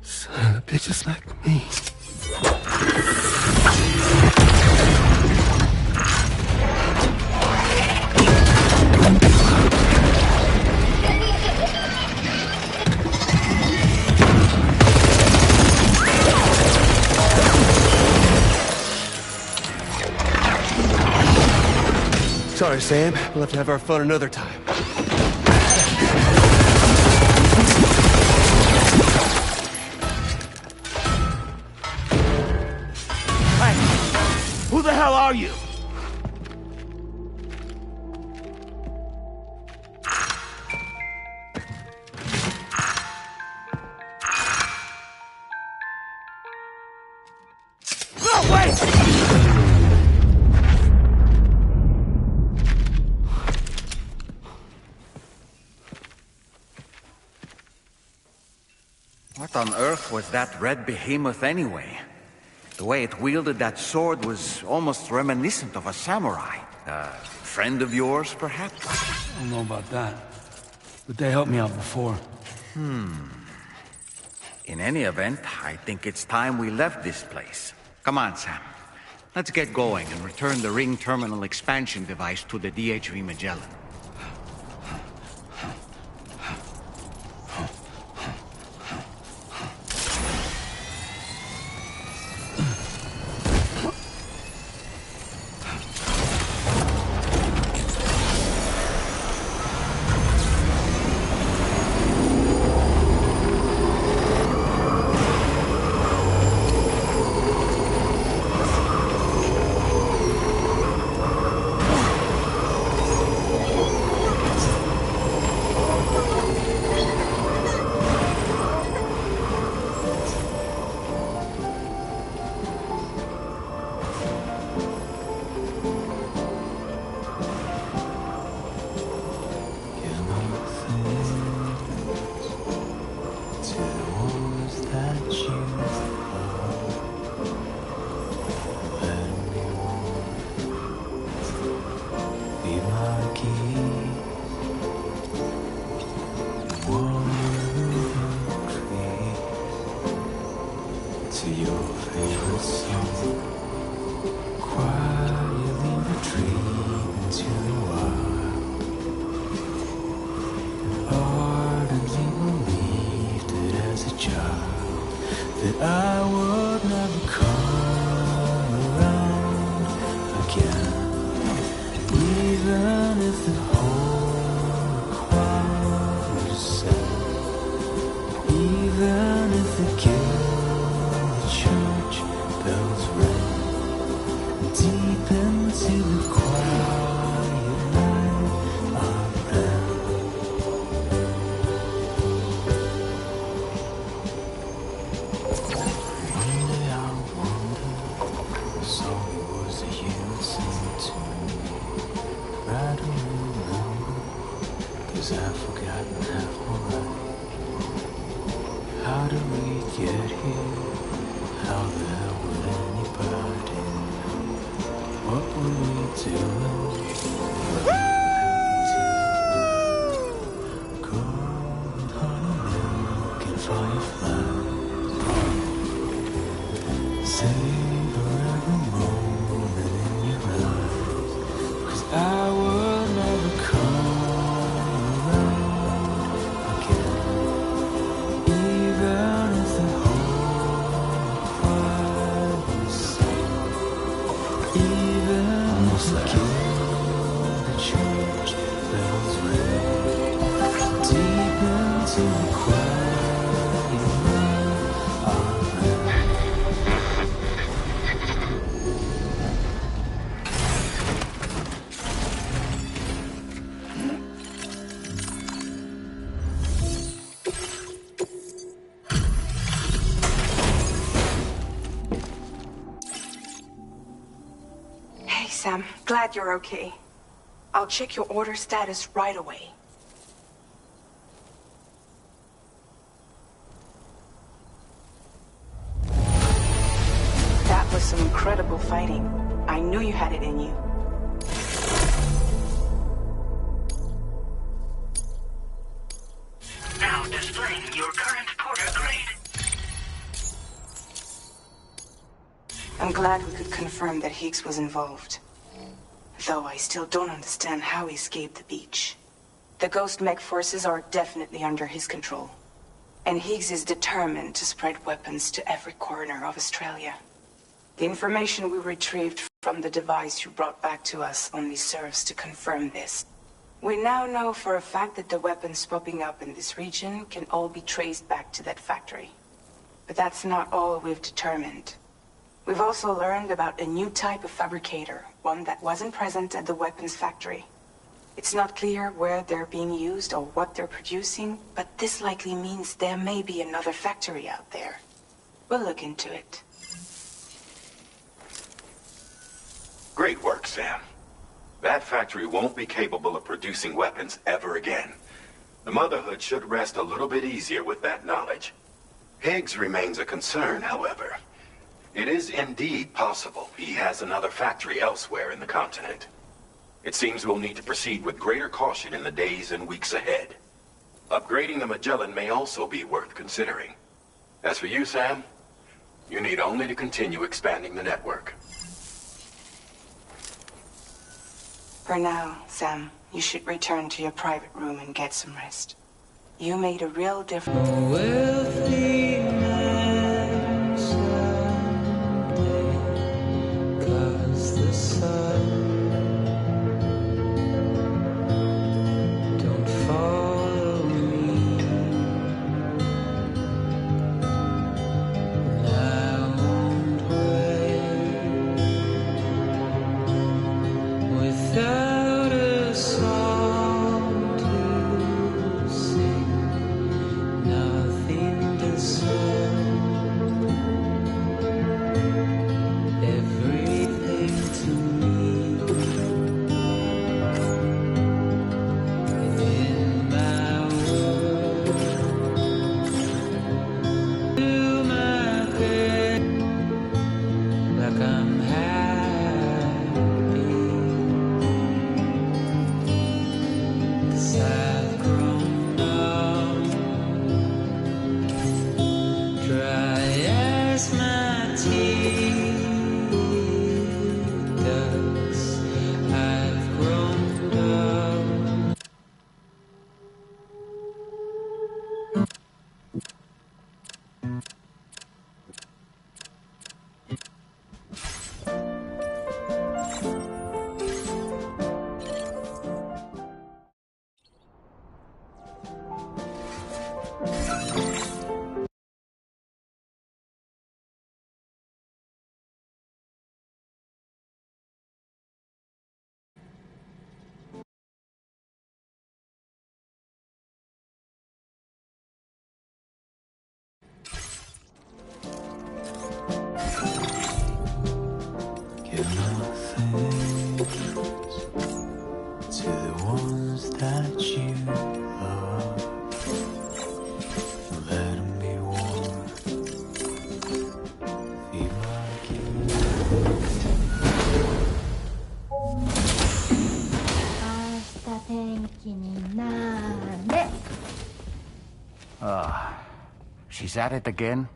Son of bitches like me. Sorry, Sam. We'll have to have our fun another time. Who the hell are you? No, wait! What on earth was that red behemoth anyway? The way it wielded that sword was almost reminiscent of a samurai. A friend of yours, perhaps? I don't know about that. But they helped me out before. In any event, I think it's time we left this place. Come on, Sam. Let's get going and return the ring terminal expansion device to the DHV Magellan. Sam, glad you're okay. I'll check your order status right away. That was some incredible fighting. I knew you had it in you. Now displaying your current Porter grade. I'm glad we could confirm that Higgs was involved. Though I still don't understand how he escaped the beach. The Ghost Mech forces are definitely under his control. And Higgs is determined to spread weapons to every corner of Australia. The information we retrieved from the device you brought back to us only serves to confirm this. We now know for a fact that the weapons popping up in this region can all be traced back to that factory. But that's not all we've determined. We've also learned about a new type of fabricator, one that wasn't present at the weapons factory. It's not clear where they're being used or what they're producing, but this likely means there may be another factory out there. We'll look into it. Great work, Sam. That factory won't be capable of producing weapons ever again. The Motherhood should rest a little bit easier with that knowledge. Higgs remains a concern, however. It is indeed possible he has another factory elsewhere in the continent. It seems we'll need to proceed with greater caution in the days and weeks ahead. Upgrading the Magellan may also be worth considering. As for you, Sam, you need only to continue expanding the network. For now, Sam, you should return to your private room and get some rest. You made a real difference. She's at it again?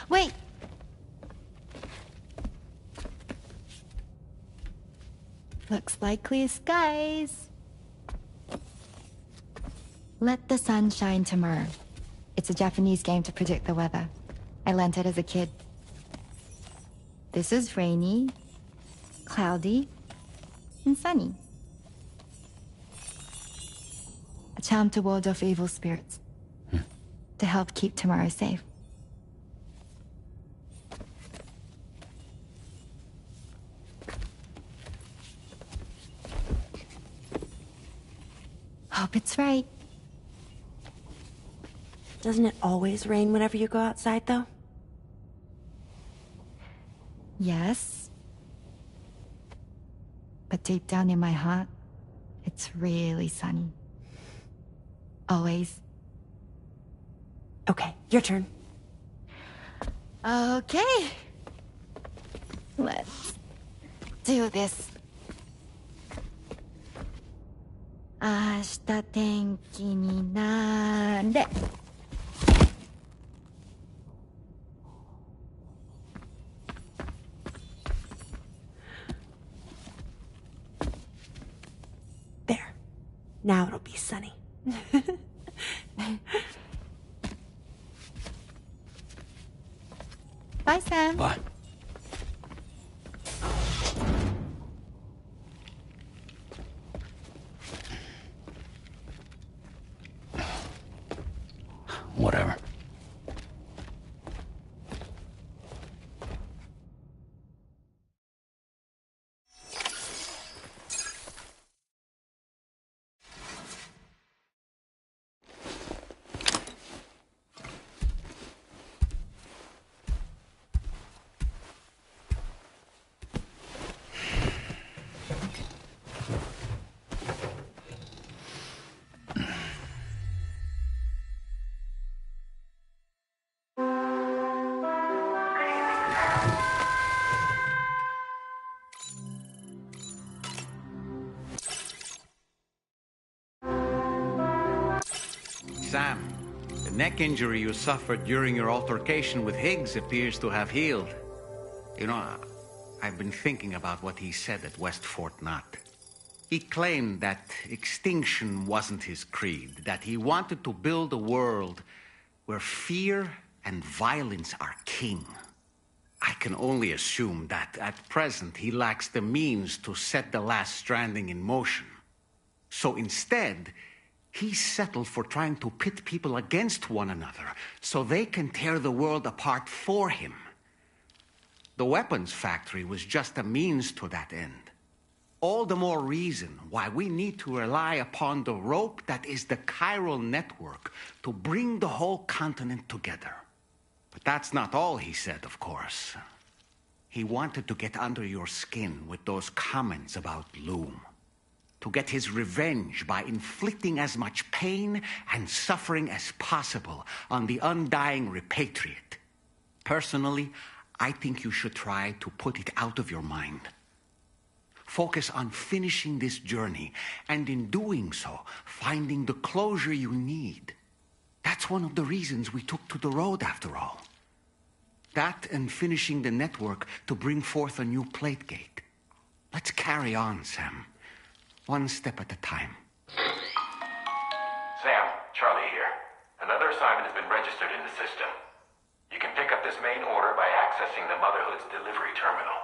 Wait! Looks like clear skies. Let the sun shine tomorrow. It's a Japanese game to predict the weather. I learned it as a kid. This is rainy, cloudy, and sunny. A charm to ward off evil spirits. To help keep tomorrow safe. Hope it's right. Doesn't it always rain whenever you go outside, though? Yes. But deep down in my heart, it's really sunny. Always. Okay, your turn. Okay. Let's do this. 明日天気になれ。There. Now it'll be sunny. Bye, Sam. Bye. Sam, the neck injury you suffered during your altercation with Higgs appears to have healed. You know, I've been thinking about what he said at West Fort Knott. He claimed that extinction wasn't his creed, that he wanted to build a world where fear and violence are king. I can only assume that at present he lacks the means to set the last stranding in motion. So instead, he settled for trying to pit people against one another so they can tear the world apart for him. The weapons factory was just a means to that end. All the more reason why we need to rely upon the rope that is the chiral network to bring the whole continent together. But that's not all he said, of course. He wanted to get under your skin with those comments about Loom. To get his revenge by inflicting as much pain and suffering as possible on the undying repatriate. Personally, I think you should try to put it out of your mind. Focus on finishing this journey, and in doing so, finding the closure you need. That's one of the reasons we took to the road, after all. That and finishing the network to bring forth a new plate gate. Let's carry on, Sam. One step at a time. Sam, Charlie here. Another assignment has been registered in the system. You can pick up this main order by accessing the Motherhood's delivery terminal.